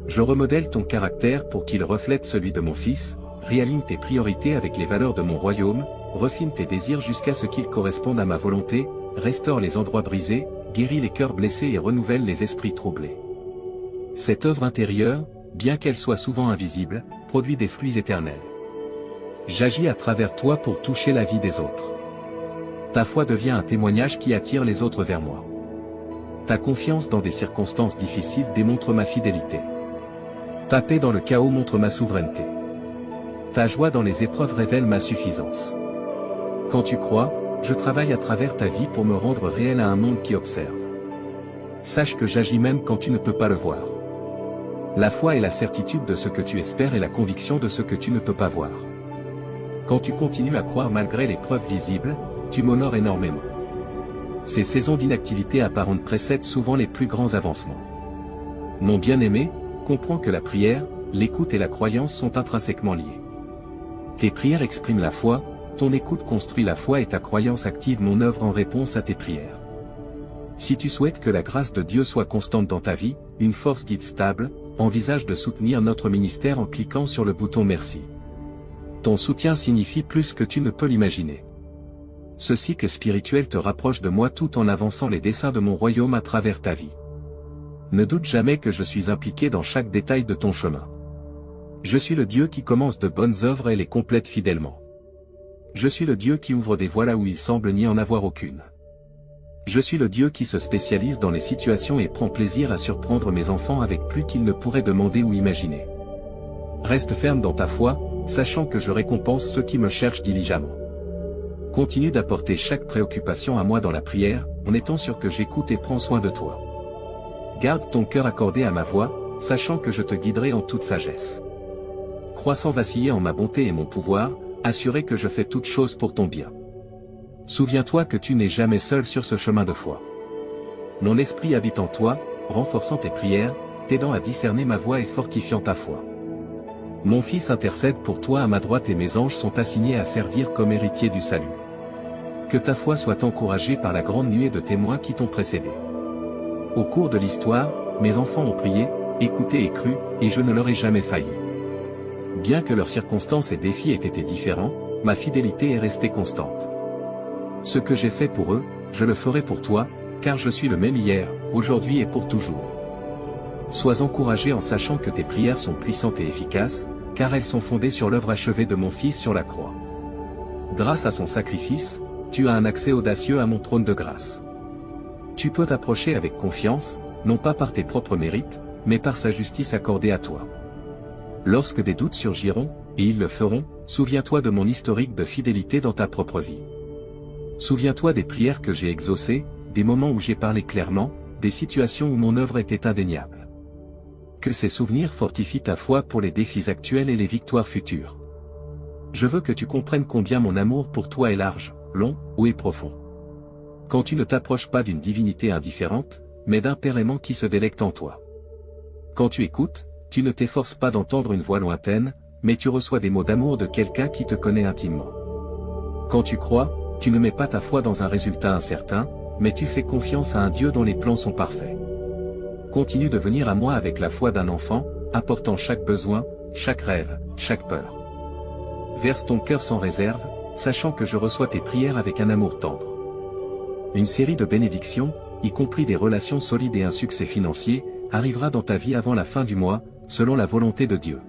Je remodèle ton caractère pour qu'il reflète celui de mon Fils, réaligne tes priorités avec les valeurs de mon royaume, refine tes désirs jusqu'à ce qu'ils correspondent à ma volonté, restaure les endroits brisés, guérit les cœurs blessés et renouvelle les esprits troublés. Cette œuvre intérieure, bien qu'elle soit souvent invisible, produit des fruits éternels. J'agis à travers toi pour toucher la vie des autres. Ta foi devient un témoignage qui attire les autres vers moi. Ta confiance dans des circonstances difficiles démontre ma fidélité. Ta paix dans le chaos montre ma souveraineté. Ta joie dans les épreuves révèle ma suffisance. Quand tu crois, je travaille à travers ta vie pour me rendre réel à un monde qui observe. Sache que j'agis même quand tu ne peux pas le voir. La foi est la certitude de ce que tu espères et la conviction de ce que tu ne peux pas voir. Quand tu continues à croire malgré les preuves visibles, tu m'honores énormément. Ces saisons d'inactivité apparente précèdent souvent les plus grands avancements. Mon bien-aimé, comprends que la prière, l'écoute et la croyance sont intrinsèquement liées. Tes prières expriment la foi, ton écoute construit la foi et ta croyance active mon œuvre en réponse à tes prières. Si tu souhaites que la grâce de Dieu soit constante dans ta vie, une force guide stable, envisage de soutenir notre ministère en cliquant sur le bouton Merci. Ton soutien signifie plus que tu ne peux l'imaginer. Ce cycle spirituel te rapproche de moi tout en avançant les desseins de mon royaume à travers ta vie. Ne doute jamais que je suis impliqué dans chaque détail de ton chemin. Je suis le Dieu qui commence de bonnes œuvres et les complète fidèlement. Je suis le Dieu qui ouvre des voies là où il semble n'y en avoir aucune. Je suis le Dieu qui se spécialise dans les situations et prend plaisir à surprendre mes enfants avec plus qu'ils ne pourraient demander ou imaginer. Reste ferme dans ta foi, sachant que je récompense ceux qui me cherchent diligemment. Continue d'apporter chaque préoccupation à moi dans la prière, en étant sûr que j'écoute et prends soin de toi. Garde ton cœur accordé à ma voix, sachant que je te guiderai en toute sagesse. Crois sans vaciller en ma bonté et mon pouvoir, assuré que je fais toutes choses pour ton bien. Souviens-toi que tu n'es jamais seul sur ce chemin de foi. Mon esprit habite en toi, renforçant tes prières, t'aidant à discerner ma voix et fortifiant ta foi. Mon Fils intercède pour toi à ma droite et mes anges sont assignés à servir comme héritiers du salut. Que ta foi soit encouragée par la grande nuée de témoins qui t'ont précédé. Au cours de l'histoire, mes enfants ont prié, écouté et cru, et je ne leur ai jamais failli. Bien que leurs circonstances et défis aient été différents, ma fidélité est restée constante. Ce que j'ai fait pour eux, je le ferai pour toi, car je suis le même hier, aujourd'hui et pour toujours. Sois encouragé en sachant que tes prières sont puissantes et efficaces, car elles sont fondées sur l'œuvre achevée de mon Fils sur la croix. Grâce à son sacrifice, tu as un accès audacieux à mon trône de grâce. Tu peux t'approcher avec confiance, non pas par tes propres mérites, mais par sa justice accordée à toi. Lorsque des doutes surgiront, et ils le feront, souviens-toi de mon historique de fidélité dans ta propre vie. Souviens-toi des prières que j'ai exaucées, des moments où j'ai parlé clairement, des situations où mon œuvre était indéniable. Que ces souvenirs fortifient ta foi pour les défis actuels et les victoires futures. Je veux que tu comprennes combien mon amour pour toi est large, long, haut et profond. Quand tu ne t'approches pas d'une divinité indifférente, mais d'un Père aimant qui se délecte en toi. Quand tu écoutes, tu ne t'efforces pas d'entendre une voix lointaine, mais tu reçois des mots d'amour de quelqu'un qui te connaît intimement. Quand tu crois, tu ne mets pas ta foi dans un résultat incertain, mais tu fais confiance à un Dieu dont les plans sont parfaits. Continue de venir à moi avec la foi d'un enfant, apportant chaque besoin, chaque rêve, chaque peur. Verse ton cœur sans réserve, sachant que je reçois tes prières avec un amour tendre. Une série de bénédictions, y compris des relations solides et un succès financier, arrivera dans ta vie avant la fin du mois, selon la volonté de Dieu.